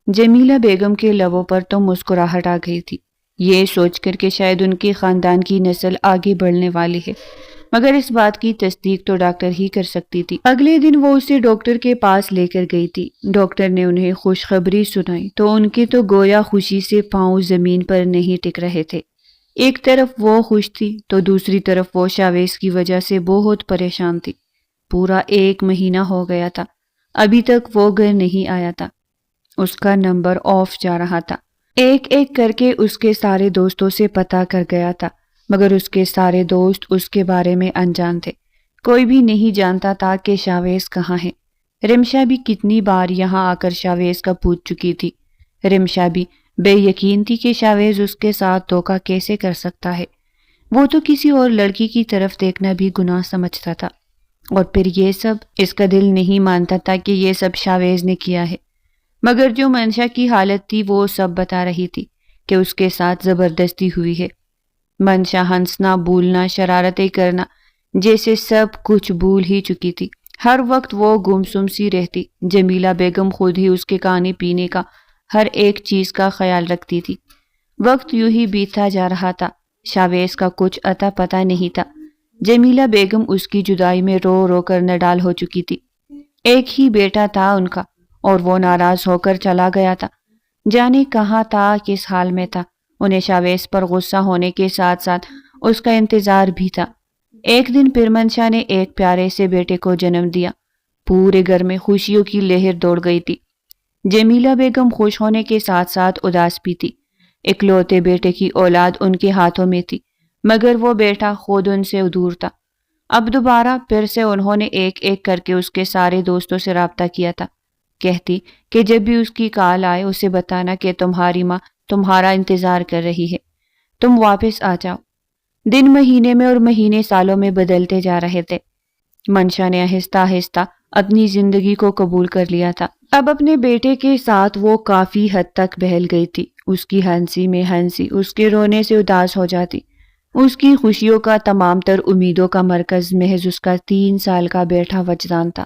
جمیلہ بیگم کے لبوں پر تو مسکراہٹ آ گئی تھی، یہ سوچ کر کہ شاید ان کے خاندان کی نسل آگے بڑھنے والی ہے، مگر اس بات کی تصدیق تو ڈاکٹر ہی کر سکتی تھی۔ اگلے دن وہ اسے ڈاکٹر کے پاس لے کر گئی تھی۔ ڈاکٹر نے انہیں خوشخبری سنائی تو ان کے تو گویا خوشی سے پاؤں زمین پر نہیں ٹک رہے تھے۔ ایک طرف وہ خوش تھی تو دوسری طرف وہ شاویز کی وجہ سے بہت پریشان تھی۔ پورا 1 مہینہ ہو گیا تھا، ابھی تک وہ گھر نہیں آیا تھا، اس کا نمبر آف جا رہا تھا۔ ایک ایک کر کے اس کے سارے دوستوں سے پتہ کر گیا تھا، مگر اس کے سارے دوست اس کے بارے میں انجان تھے۔ کوئی بھی نہیں جانتا تھا کہ شاویز کہاں ہے۔ رمشا بھی کتنی بار یہاں آ کر شاویز کا پوچھ چکی تھی۔ رمشا بھی بے یقین تھی کہ شاویز اس کے ساتھ دھوکہ کیسے کر سکتا ہے۔ وہ تو کسی اور لڑکی کی طرف دیکھنا بھی گناہ سمجھتا تھا، اور پھر یہ سب اس کا دل نہیں مانتا تھا کہ یہ سب شاویز نے کیا ہے۔ مگر جو منشا کی حالت تھی وہ سب بتا رہی تھی کہ اس کے ساتھ زبردستی ہوئی ہے۔ منشا ہنسنا، بولنا، شرارتیں کرنا جیسے سب کچھ بھول ہی چکی تھی۔ ہر وقت وہ گمسم سی رہتی۔ جمیلہ بیگم خود ہی اس کے کھانے پینے کا ہر ایک چیز کا خیال رکھتی تھی۔ وقت یوں ہی بیتتا جا رہا تھا، شاویز کا کچھ اتا پتہ نہیں تھا۔ جمیلہ بیگم اس کی جدائی میں رو رو کر نڈال ہو چکی تھی۔ ایک ہی بیٹا تھا ان کا، اور وہ ناراض ہو کر چلا گیا تھا، جانے کہاں تھا، کس حال میں تھا۔ انہیں شاویز پر غصہ ہونے کے ساتھ ساتھ اس کا انتظار بھی تھا۔ ایک دن پھر منشا نے ایک پیارے سے بیٹے کو جنم دیا۔ پورے گھر میں خوشیوں کی لہر دوڑ گئی تھی۔ جمیلہ بیگم خوش ہونے کے ساتھ ساتھ اداس بھی تھی۔ اکلوتے بیٹے کی اولاد ان کے ہاتھوں میں تھی، مگر وہ بیٹا خود ان سے دور تھا۔ اب دوبارہ پھر سے انہوں نے ایک ایک کر کے اس کے سارے دوستوں سے رابطہ کیا تھا۔ کہتی کہ جب بھی اس کی کال آئے اسے بتانا کہ تمہاری ماں تمہارا انتظار کر رہی ہے، تم واپس آ جاؤ۔ دن مہینے میں اور مہینے سالوں میں بدلتے جا رہے تھے۔ منشا نے آہستہ آہستہ اپنی زندگی کو قبول کر لیا تھا۔ اب اپنے بیٹے کے ساتھ وہ کافی حد تک بہل گئی تھی۔ اس کی ہنسی میں ہنسی اس کے رونے سے اداس ہو جاتی۔ اس کی خوشیوں کا تمام تر امیدوں کا مرکز محض اس کا 3 سال کا بیٹا وجدان تھا۔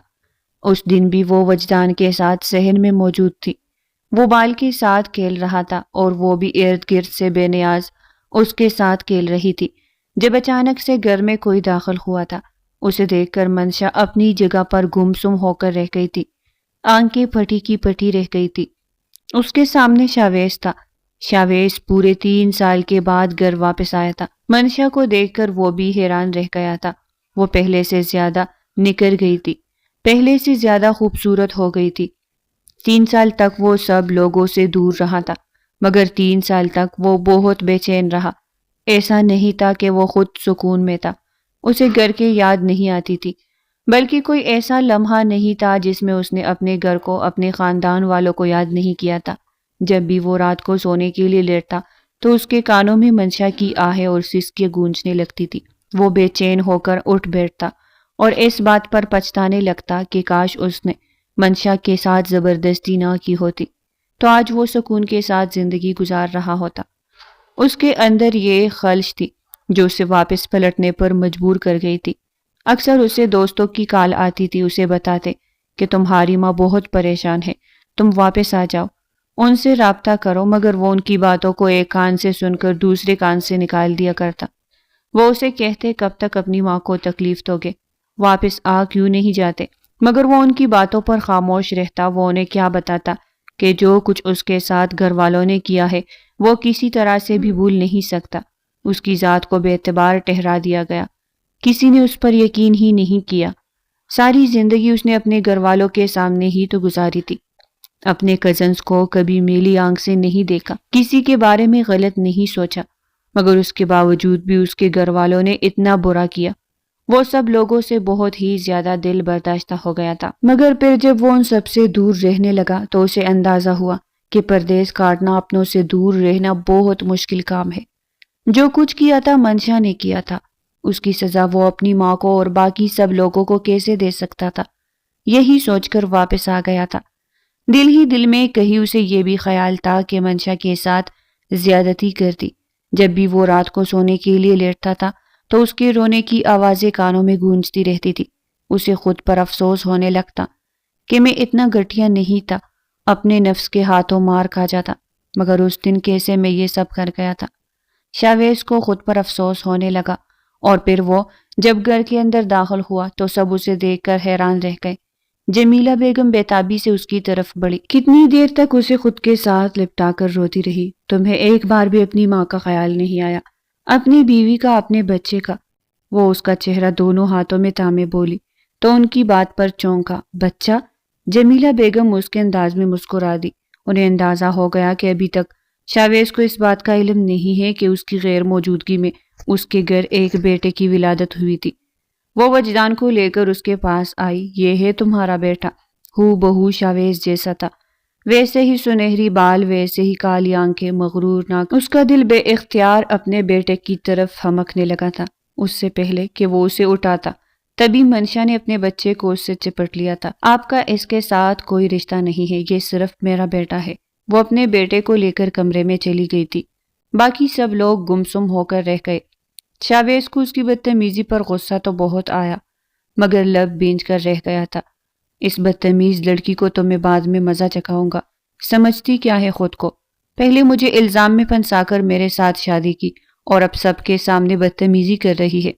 اس دن بھی وہ وجدان کے ساتھ صحن میں موجود تھی۔ وہ بال کے ساتھ کھیل رہا تھا اور وہ بھی ارد گرد سے بے نیاز اس کے ساتھ کھیل رہی تھی، جب اچانک سے گھر میں کوئی داخل ہوا تھا۔ اسے دیکھ کر منشا اپنی جگہ پر گمسم ہو کر رہ گئی تھی، آنکھیں پھٹی کی پھٹی رہ گئی تھی۔ اس کے سامنے شاویز تھا۔ شاویز پورے 3 سال کے بعد گھر واپس آیا تھا۔ منشا کو دیکھ کر وہ بھی حیران رہ گیا تھا۔ وہ پہلے سے زیادہ نکھر گئی تھی، پہلے سے زیادہ خوبصورت ہو گئی تھی۔ 3 سال تک وہ سب لوگوں سے دور رہا تھا، مگر 3 سال تک وہ بہت بے چین رہا۔ ایسا نہیں تھا کہ وہ خود سکون میں تھا، اسے گھر کی یاد نہیں آتی تھی، بلکہ کوئی ایسا لمحہ نہیں تھا جس میں اس نے اپنے گھر کو، اپنے خاندان والوں کو یاد نہیں کیا تھا۔ جب بھی وہ رات کو سونے کے لیے لیٹتا تو اس کے کانوں میں منشا کی آہیں اور سسکیاں گونجنے لگتی تھی۔ وہ بے چین ہو کر اٹھ بیٹھتا اور اس بات پر پچھتانے لگتا کہ کاش اس نے منشا کے ساتھ زبردستی نہ کی ہوتی تو آج وہ سکون کے ساتھ زندگی گزار رہا ہوتا۔ اس کے اندر یہ خلش تھی جو اسے واپس پلٹنے پر مجبور کر گئی تھی۔ اکثر اسے دوستوں کی کال آتی تھی، اسے بتاتے کہ تمہاری ماں بہت پریشان ہے، تم واپس آ جاؤ۔ ان سے رابطہ کرو، مگر وہ ان کی باتوں کو ایک کان سے سن کر دوسرے کان سے نکال دیا کرتا۔ وہ اسے کہتے کب تک اپنی ماں کو تکلیف دو گے، واپس آ کیوں نہیں جاتے، مگر وہ ان کی باتوں پر خاموش رہتا۔ وہ انہیں کیا بتاتا کہ جو کچھ اس کے ساتھ گھر والوں نے کیا ہے وہ کسی طرح سے بھی بھول نہیں سکتا۔ اس کی ذات کو بے اعتبار ٹھہرا دیا گیا، کسی نے اس پر یقین ہی نہیں کیا۔ ساری زندگی اس نے اپنے گھر والوں کے سامنے ہی تو گزاری تھی، اپنے کزنز کو کبھی میلی آنکھ سے نہیں دیکھا، کسی کے بارے میں غلط نہیں سوچا، مگر اس کے باوجود بھی اس کے گھر والوں نے اتنا برا کیا۔ وہ سب لوگوں سے بہت ہی زیادہ دل برداشتہ ہو گیا تھا، مگر پھر جب وہ ان سب سے دور رہنے لگا تو اسے اندازہ ہوا کہ پردیس کاٹنا، اپنوں سے دور رہنا بہت مشکل کام ہے۔ جو کچھ کیا تھا منشا نے کیا تھا، اس کی سزا وہ اپنی ماں کو اور باقی سب لوگوں کو کیسے دے سکتا تھا، یہی سوچ کر واپس آ گیا تھا۔ دل ہی دل میں کہیں اسے یہ بھی خیال تھا کہ منشا کے ساتھ زیادتی کرتی۔ جب بھی وہ رات کو سونے کے لیے لیٹتا تھا تو اس کے رونے کی آوازیں کانوں میں گونجتی رہتی تھی۔ اسے خود پر افسوس ہونے لگتا کہ میں اتنا گٹھیا نہیں تھا، اپنے نفس کے ہاتھوں مار کھا جاتا، مگر اس دن کیسے میں یہ سب کر گیا تھا۔ شاویز کو خود پر افسوس ہونے لگا، اور پھر وہ جب گھر کے اندر داخل ہوا تو سب اسے دیکھ کر حیران رہ گئے۔ جمیلہ بیگم بے سے اس کی طرف بڑھی، کتنی دیر تک اسے خود کے ساتھ لپٹا کر روتی رہی۔ تمہیں ایک بار بھی اپنی ماں کا خیال نہیں آیا، اپنی بیوی کا، اپنے بچے کا؟ وہ اس کا چہرہ دونوں ہاتھوں میں تھامے بولی تو ان کی بات پر چونکا۔ بچہ؟ جمیلہ بیگم اس کے انداز میں مسکرا دی۔ انہیں اندازہ ہو گیا کہ ابھی تک شاویز کو اس بات کا علم نہیں ہے کہ اس کی غیر موجودگی میں اس کے گھر ایک بیٹے کی ولادت ہوئی تھی۔ وہ وجدان کو لے کر اس کے پاس آئی۔ یہ ہے تمہارا بیٹا، ہو بہو شاویز جیسا تھا، ویسے ہی سنہری بال، ویسے ہی کالی آنکھیں، مغرور ناک۔ اس کا دل بے اختیار اپنے بیٹے کی طرف ہمکنے لگا تھا۔ اس سے پہلے کہ وہ اسے اٹھاتا تبھی منشا نے اپنے بچے کو اس سے چپٹ لیا تھا۔ آپ کا اس کے ساتھ کوئی رشتہ نہیں ہے، یہ صرف میرا بیٹا ہے۔ وہ اپنے بیٹے کو لے کر کمرے میں چلی گئی تھی۔ باقی سب لوگ گمسم ہو کر رہ گئے۔ شاویز کو اس کی بدتمیزی پر غصہ تو بہت آیا، مگر لب بینچ کر رہ گیا تھا۔ اس بدتمیز لڑکی کو تو میں بعد میں مزہ چکھاؤں گا۔ سمجھتی کیا ہے خود کو؟ پہلے مجھے الزام میں پھنسا کر میرے ساتھ شادی کی، اور اب سب کے سامنے بدتمیزی کر رہی ہے۔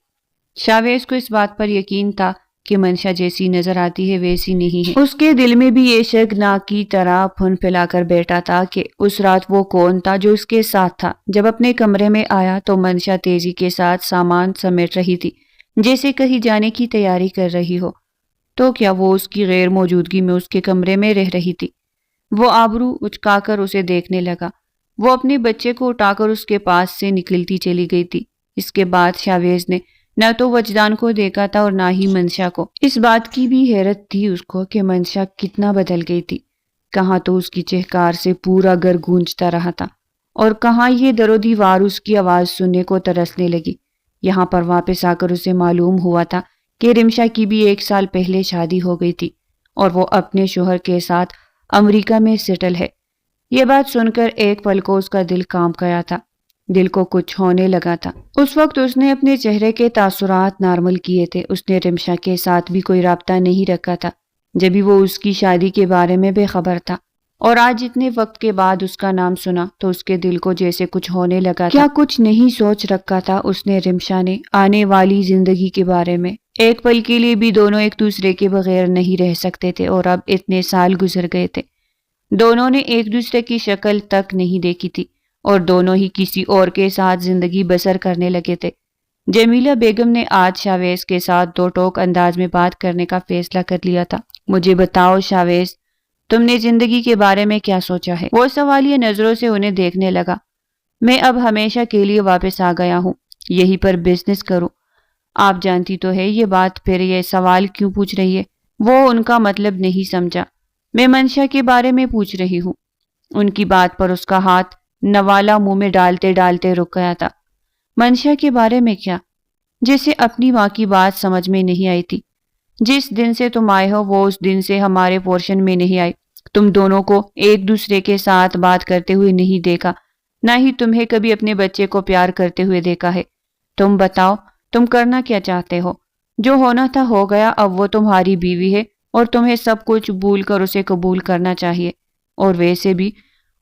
شاویز کو اس بات پر یقین تھا کہ منشا جیسی نظر آتی ہے ویسی نہیں ہے۔ اس کے دل میں بھی یہ شک ناک کی طرح پھن پھیلا کر بیٹھا تھا کہ اس رات وہ کون تھا جو اس کے ساتھ تھا۔ جب اپنے کمرے میں آیا تو منشا تیزی کے ساتھ سامان سمیٹ رہی تھی، جیسے کہیں جانے کی تیاری کر رہی ہو۔ تو کیا وہ اس کی غیر موجودگی میں اس کے کمرے میں رہ رہی تھی؟ وہ آبرو اچکا کر اسے دیکھنے لگا۔ وہ اپنے بچے کو اٹھا کر اس کے پاس سے نکلتی چلی گئی تھی۔ اس کے بعد شاویز نے نہ تو وجدان کو دیکھا تھا اور نہ ہی منشا کو۔ اس بات کی بھی حیرت تھی اس کو کہ منشا کتنا بدل گئی تھی۔ کہاں تو اس کی چہکار سے پورا گھر گونجتا رہا تھا، اور کہاں یہ در و دیوار اس کی آواز سننے کو ترسنے لگی۔ یہاں پر واپس آ کر اسے معلوم ہوا تھا کہ رمشا کی بھی 1 سال پہلے شادی ہو گئی تھی، اور وہ اپنے شوہر کے ساتھ امریکہ میں سیٹل ہے۔ یہ بات سن کر ایک پل کو اس کا دل کانپ گیا تھا، دل کو کچھ ہونے لگا تھا۔ اس وقت اس نے اپنے چہرے کے تاثرات نارمل کیے تھے۔ اس نے رمشا کے ساتھ بھی کوئی رابطہ نہیں رکھا تھا، جبھی وہ اس کی شادی کے بارے میں بے خبر تھا، اور آج اتنے وقت کے بعد اس کا نام سنا تو اس کے دل کو جیسے کچھ ہونے لگا تھا۔ کیا کچھ نہیں سوچ رکھا تھا اس نے رمشا نے آنے والی زندگی کے بارے میں؟ ایک پل کے لیے بھی دونوں ایک دوسرے کے بغیر نہیں رہ سکتے تھے، اور اب اتنے سال گزر گئے تھے، دونوں نے ایک دوسرے کی شکل تک نہیں دیکھی تھی، اور دونوں ہی کسی اور کے ساتھ زندگی بسر کرنے لگے تھے۔ جمیلہ بیگم نے آج شاویز کے ساتھ 2 ٹوک انداز میں بات کرنے کا فیصلہ کر لیا تھا۔ مجھے بتاؤ شاویز، تم نے زندگی کے بارے میں کیا سوچا ہے؟ وہ سوالیہ نظروں سے انہیں دیکھنے لگا۔ میں اب ہمیشہ کے لیے واپس آ گیا ہوں، یہیں پر بزنس کروں۔ آپ جانتی تو ہے یہ بات، پھر یہ سوال کیوں پوچھ رہی ہے؟ وہ ان کا مطلب نہیں سمجھا۔ میں منشا کے بارے میں پوچھ رہی ہوں۔ ان کی بات پر اس کا ہاتھ نوالا منہ میں ڈالتے ڈالتے رک گیا تھا۔ منشا کے بارے میں کیا؟ جسے اپنی ماں کی بات سمجھ میں نہیں آئی تھی۔ جس دن سے تم آئے ہو وہ اس دن سے ہمارے پورشن میں نہیں آئی۔ تم دونوں کو ایک دوسرے کے ساتھ بات کرتے ہوئے نہیں دیکھا، نہ ہی تمہیں کبھی اپنے بچے کو پیار کرتے ہوئے دیکھا ہے۔ تم بتاؤ تم کرنا کیا چاہتے ہو؟ جو ہونا تھا ہو گیا، اب وہ تمہاری بیوی ہے اور تمہیں سب کچھ بھول کر اسے قبول کرنا چاہیے، اور ویسے بھی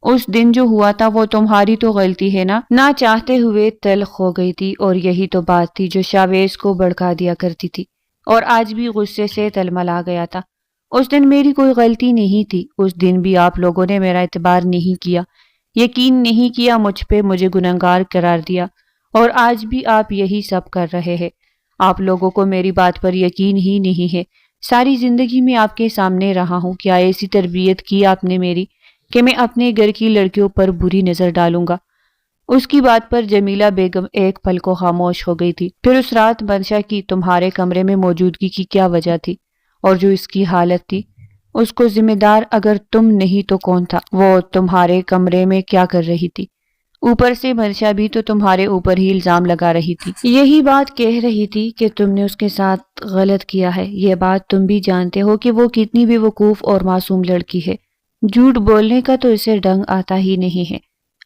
اس دن جو ہوا تھا وہ تمہاری تو غلطی ہے نہ چاہتے ہوئے تلخ ہو گئی تھی، اور یہی تو بات تھی جو شاویز کو بھڑکا دیا کرتی تھی، اور آج بھی غصے سے تلملا گیا تھا۔ اس دن میری کوئی غلطی نہیں تھی، اس دن بھی آپ لوگوں نے میرا اعتبار نہیں کیا، یقین نہیں کیا مجھ پہ، مجھے گنہگار قرار دیا، اور آج بھی آپ یہی سب کر رہے ہیں۔ آپ لوگوں کو میری بات پر یقین ہی نہیں ہے۔ ساری زندگی میں آپ کے سامنے رہا ہوں، کیا ایسی تربیت کی آپ نے میری کہ میں اپنے گھر کی لڑکیوں پر بری نظر ڈالوں گا؟ اس کی بات پر جمیلہ بیگم ایک پل کو خاموش ہو گئی تھی۔ پھر اس رات منشا کی تمہارے کمرے میں موجودگی کی کیا وجہ تھی، اور جو اس کی حالت تھی اس کو ذمہ دار اگر تم نہیں تو کون تھا؟ وہ تمہارے کمرے میں کیا کر رہی تھی؟ اوپر سے منشا بھی تو تمہارے اوپر ہی الزام لگا رہی تھی، یہی بات کہہ رہی تھی کہ تم نے اس کے ساتھ غلط کیا ہے۔ یہ بات تم بھی جانتے ہو کہ وہ کتنی بے وقوف اور معصوم لڑکی ہے، جھوٹ بولنے کا تو اسے ڈنگ آتا ہی نہیں ہے۔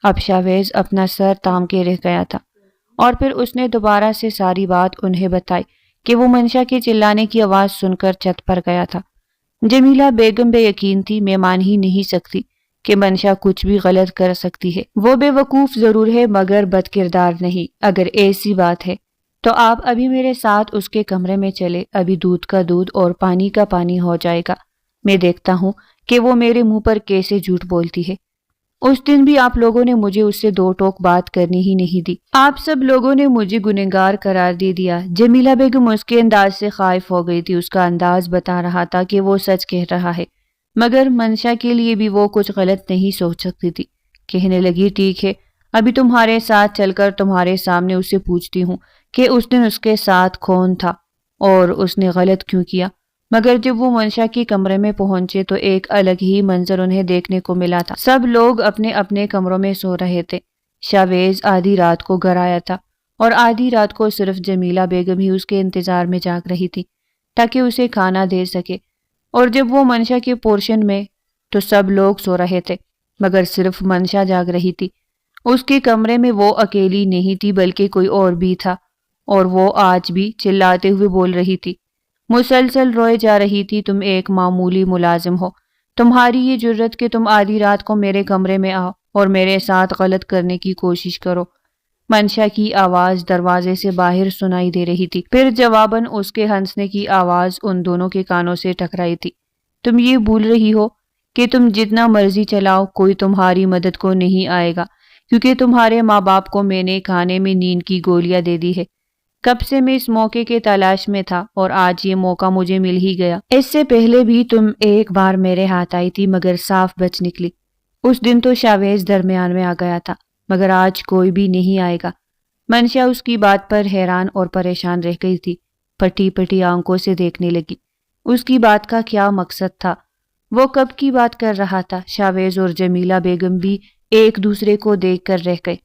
اب شاویز اپنا سر تام کے رہ گیا تھا، اور پھر اس نے دوبارہ سے ساری بات انہیں بتائی کہ وہ منشا کے چلانے کی آواز سن کر چھت پر گیا تھا۔ جمیلہ بیگم بے یقین تھی، میں مان ہی نہیں سکتی کہ منشا کچھ بھی غلط کر سکتی ہے۔ وہ بے وقوف ضرور ہے مگر بد کردار نہیں۔ اگر ایسی بات ہے تو آپ ابھی میرے ساتھ اس کے کمرے میں چلے، ابھی دودھ کا دودھ اور پانی کا پانی ہو جائے گا۔ میں دیکھتا ہوں کہ وہ میرے منہ پر کیسے جھوٹ بولتی ہے۔ اس دن بھی آپ لوگوں نے مجھے اس سے دو ٹوک بات کرنی ہی نہیں دی، آپ سب لوگوں نے مجھے گنہگار قرار دے دیا۔ جمیلہ بیگم اس کے انداز سے خائف ہو گئی تھی، اس کا انداز بتا رہا تھا کہ وہ سچ کہہ رہا ہے، مگر منشا کے لیے بھی وہ کچھ غلط نہیں سوچ سکتی تھی۔ کہنے لگی، ٹھیک ہے، ابھی تمہارے ساتھ چل کر تمہارے سامنے اس سے پوچھتی ہوں کہ اس دن اس کے ساتھ کون تھا اور اس نے غلط کیوں کیا۔ مگر جب وہ منشا کے کمرے میں پہنچے تو ایک الگ ہی منظر انہیں دیکھنے کو ملا تھا۔ سب لوگ اپنے اپنے کمروں میں سو رہے تھے۔ شاویز آدھی رات کو گھر آیا تھا، اور آدھی رات کو صرف جمیلہ بیگم ہی اس کے انتظار میں جاگ رہی تھی تاکہ اسے کھانا دے سکے، اور جب وہ منشا کے پورشن میں تو سب لوگ سو رہے تھے مگر صرف منشا جاگ رہی تھی۔ اس کے کمرے میں وہ اکیلی نہیں تھی بلکہ کوئی اور بھی تھا، اور وہ آج بھی چلاتے ہوئے بول رہی تھی، مسلسل روئے جا رہی تھی، تم ایک معمولی ملازم ہو، تمہاری یہ جرت کہ تم آدھی رات کو میرے کمرے میں آؤ اور میرے ساتھ غلط کرنے کی کوشش کرو۔ منشا کی آواز دروازے سے باہر سنائی دے رہی تھی، پھر جواباً اس کے ہنسنے کی آواز ان دونوں کے کانوں سے ٹکرائی تھی۔ تم یہ بھول رہی ہو کہ تم جتنا مرضی چلاؤ کوئی تمہاری مدد کو نہیں آئے گا، کیونکہ تمہارے ماں باپ کو میں نے کھانے میں نیند کی گولیاں دے دی ہے۔ کب سے میں اس موقع کے تلاش میں تھا اور آج یہ موقع مجھے مل ہی گیا۔ اس سے پہلے بھی تم ایک بار میرے ہاتھ آئی تھی مگر صاف بچ نکلی۔ اس دن تو شاویز درمیان میں آ گیا تھا مگر آج کوئی بھی نہیں آئے گا۔ منشا اس کی بات پر حیران اور پریشان رہ گئی تھی، پٹی پٹی آنکھوں سے دیکھنے لگی۔ اس کی بات کا کیا مقصد تھا؟ وہ کب کی بات کر رہا تھا؟ شاویز اور جمیلہ بیگم بھی ایک دوسرے کو دیکھ کر رہ گئے۔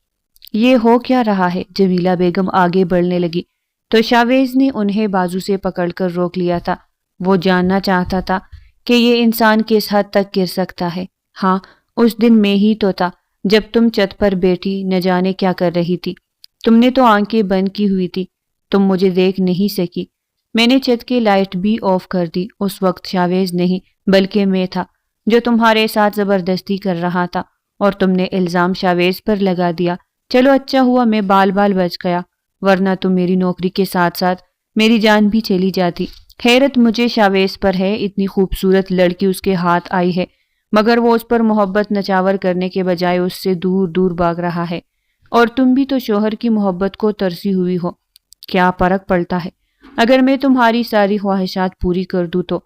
یہ ہو کیا رہا ہے؟ جمیلہ بیگم آگے بڑھنے لگی تو شاویز نے انہیں بازو سے پکڑ کر روک لیا تھا۔ وہ جاننا چاہتا تھا کہ یہ انسان کس حد تک گر سکتا ہے۔ ہاں، اس دن میں ہی تو تھا جب تم چھت پر بیٹھی نہ جانے کیا کر رہی تھی۔ تم نے تو آنکھیں بند کی ہوئی تھی، تم مجھے دیکھ نہیں سکی۔ میں نے چھت کی لائٹ بھی آف کر دی۔ اس وقت شاویز نہیں بلکہ میں تھا جو تمہارے ساتھ زبردستی کر رہا تھا، اور تم نے الزام شاویز پر لگا دیا۔ چلو اچھا ہوا میں بال بچ گیا، ورنہ تم میری نوکری کے ساتھ ساتھ میری جان بھی چلی جاتی۔ حیرت مجھے شاویز پر ہے، اتنی خوبصورت لڑکی اس کے ہاتھ آئی ہے مگر وہ اس پر محبت نچاور کرنے کے بجائے اس سے دور دور بھاگ رہا ہے، اور تم بھی تو شوہر کی محبت کو ترسی ہوئی ہو۔ کیا فرق پڑتا ہے اگر میں تمہاری ساری خواہشات پوری کر دوں تو؟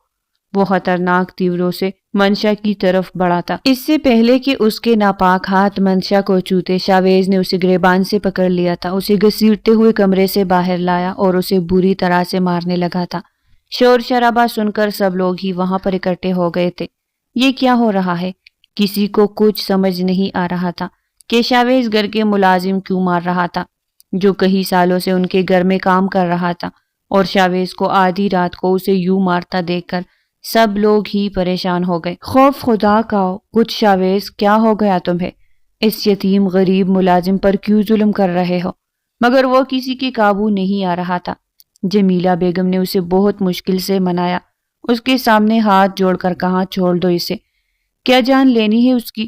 وہ خطرناک تیوروں سے منشا کی طرف بڑھا تھا۔ اس سے پہلے کہ اس کے ناپاک ہاتھ منشا کو چھوتے، شاویز نے اسے گریبان سے پکڑ لیا تھا، اسے گھسیٹتے ہوئے کمرے سے باہر لایا اور اسے بری طرح سے مارنے لگا تھا۔ شور شرابہ سن کر سب لوگ ہی وہاں پر اکٹھے ہو گئے تھے۔ یہ کیا ہو رہا ہے؟ کسی کو کچھ سمجھ نہیں آ رہا تھا کہ شاویز گھر کے ملازم کیوں مار رہا تھا جو کئی سالوں سے ان کے گھر میں کام کر رہا تھا، اور شاویز کو آدھی رات کو اسے یوں مارتا دیکھ کر سب لوگ ہی پریشان ہو گئے۔ خوف خدا کا ہو کچھ، شاویز کیا ہو گیا تمہیں؟ اس یتیم غریب ملازم پر کیوں ظلم کر رہے ہو؟ مگر وہ کسی کے قابو نہیں آ رہا تھا۔ جمیلہ بیگم نے اسے بہت مشکل سے منایا، اس کے سامنے ہاتھ جوڑ کر کہا، چھوڑ دو اسے، کیا جان لینی ہے اس کی؟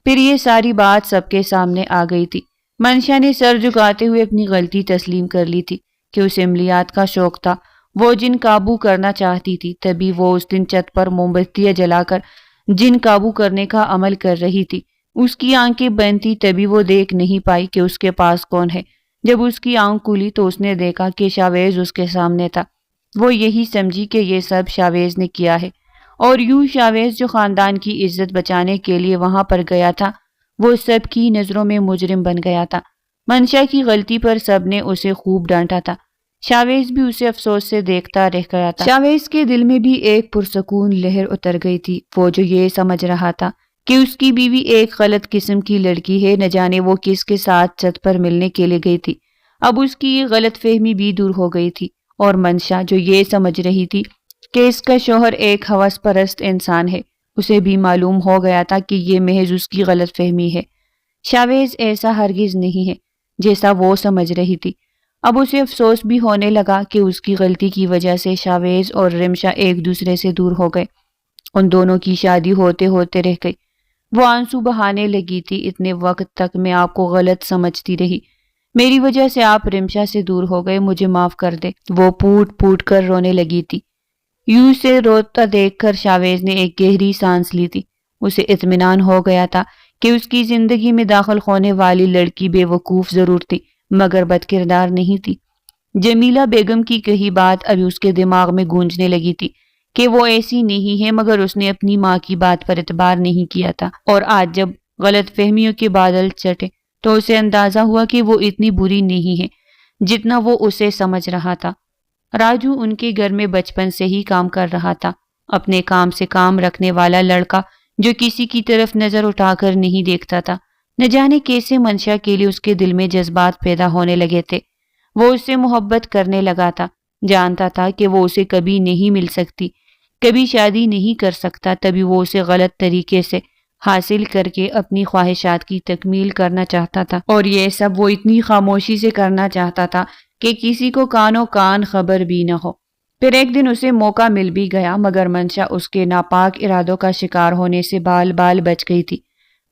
پھر یہ ساری بات سب کے سامنے آ گئی تھی۔ منشا نے سر جھکاتے ہوئے اپنی غلطی تسلیم کر لی تھی کہ اسے عملیات کا شوق تھا، وہ جن قابو کرنا چاہتی تھی، تبھی وہ اس دن چھت پر موم بتیاں جلا کر جن قابو کرنے کا عمل کر رہی تھی۔ اس کی آنکھیں بند تھی، تبھی وہ دیکھ نہیں پائی کہ اس کے پاس کون ہے۔ جب اس کی آنکھ کھلی تو اس نے دیکھا کہ شاویز اس کے سامنے تھا۔ وہ یہی سمجھی کہ یہ سب شاویز نے کیا ہے، اور یوں شاویز جو خاندان کی عزت بچانے کے لیے وہاں پر گیا تھا، وہ سب کی نظروں میں مجرم بن گیا تھا۔ منشا کی غلطی پر سب نے اسے خوب ڈانٹا تھا۔ شاویز بھی اسے افسوس سے دیکھتا رہ گیا تھا۔ شاویز کے دل میں بھی ایک پرسکون لہر اتر گئی تھی۔ وہ جو یہ سمجھ رہا تھا کہ اس کی بیوی ایک غلط قسم کی لڑکی ہے، نہ جانے وہ کس کے ساتھ چھت پر ملنے کے لیے گئی تھی، اب اس کی یہ غلط فہمی بھی دور ہو گئی تھی۔ اور منشا جو یہ سمجھ رہی تھی کہ اس کا شوہر ایک ہوس پرست انسان ہے، اسے بھی معلوم ہو گیا تھا کہ یہ محض اس کی غلط فہمی ہے۔ شاویز ایسا ہرگز نہیں ہے جیسا وہ سمجھ رہی تھی۔ اب اسے افسوس بھی ہونے لگا کہ اس کی غلطی کی وجہ سے شاویز اور رمشا ایک دوسرے سے دور ہو گئے۔ ان دونوں کی شادی ہوتے ہوتے رہ گئی۔ وہ آنسو بہانے لگی تھی۔ اتنے وقت تک میں آپ کو غلط سمجھتی رہی، میری وجہ سے آپ رمشا سے دور ہو گئے، مجھے معاف کر دے۔ وہ پھوٹ پھوٹ کر رونے لگی تھی۔ یوں سے روتا دیکھ کر شاویز نے ایک گہری سانس لی تھی۔ اسے اطمینان ہو گیا تھا کہ اس کی زندگی میں داخل ہونے والی لڑکی بے وقوف ضرور تھی، مگر بد کردار نہیں تھی۔ جمیلہ بیگم کی کہی بات ابھی اس کے دماغ میں گونجنے لگی تھی کہ وہ ایسی نہیں ہے، مگر اس نے اپنی ماں کی بات پر اعتبار نہیں کیا تھا، اور آج جب غلط فہمیوں کے بادل چٹے تو اسے اندازہ ہوا کہ وہ اتنی بری نہیں ہے جتنا وہ اسے سمجھ رہا تھا۔ راجو ان کے گھر میں بچپن سے ہی کام کر رہا تھا، اپنے کام سے کام رکھنے والا لڑکا جو کسی کی طرف نظر اٹھا کر نہیں دیکھتا تھا۔ نہ جانے کیسے منشا کے لیے اس کے دل میں جذبات پیدا ہونے لگے تھے۔ وہ اس سے محبت کرنے لگا تھا، جانتا تھا کہ وہ اسے کبھی نہیں مل سکتی، کبھی شادی نہیں کر سکتا، تبھی وہ اسے غلط طریقے سے حاصل کر کے اپنی خواہشات کی تکمیل کرنا چاہتا تھا، اور یہ سب وہ اتنی خاموشی سے کرنا چاہتا تھا کہ کسی کو کانوں کان خبر بھی نہ ہو۔ پھر ایک دن اسے موقع مل بھی گیا، مگر منشا اس کے ناپاک ارادوں کا شکار ہونے سے بال بال بچ گئی تھی۔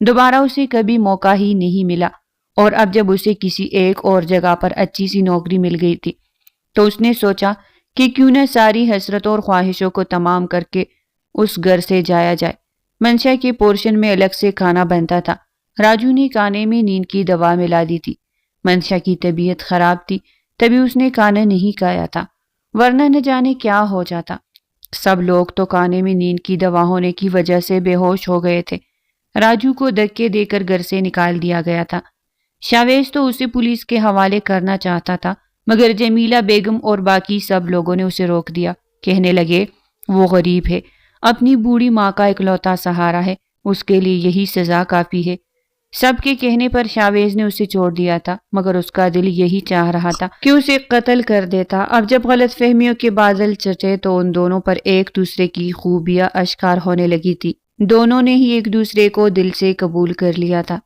دوبارہ اسے کبھی موقع ہی نہیں ملا، اور اب جب اسے کسی ایک اور جگہ پر اچھی سی نوکری مل گئی تھی تو اس نے سوچا کہ کیوں نہ ساری حسرتوں اور خواہشوں کو تمام کر کے اس گھر سے جایا جائے۔ منشا کے پورشن میں الگ سے کھانا بنتا تھا۔ راجو نے کھانے میں نیند کی دوا ملا دی تھی۔ منشا کی طبیعت خراب تھی، تبھی اس نے کھانا نہیں کھایا تھا، ورنہ نہ جانے کیا ہو جاتا۔ سب لوگ تو کھانے میں نیند کی دوا ہونے کی وجہ سے بے ہوش ہو گئے تھے۔ راجو کو دھکے دے کر گھر سے نکال دیا گیا تھا۔ شاویز تو اسے پولیس کے حوالے کرنا چاہتا تھا، مگر جمیلہ بیگم اور باقی سب لوگوں نے اسے روک دیا۔ کہنے لگے وہ غریب ہے، اپنی بوڑھی ماں کا اکلوتا سہارا ہے، اس کے لیے یہی سزا کافی ہے۔ سب کے کہنے پر شاویز نے اسے چھوڑ دیا تھا، مگر اس کا دل یہی چاہ رہا تھا کہ اسے قتل کر دیتا۔ اب جب غلط فہمیوں کے بادل چٹے تو ان دونوں پر ایک دوسرے کی خوبیاں اشکار ہونے لگی تھی۔ دونوں نے ہی ایک دوسرے کو دل سے قبول کر لیا تھا۔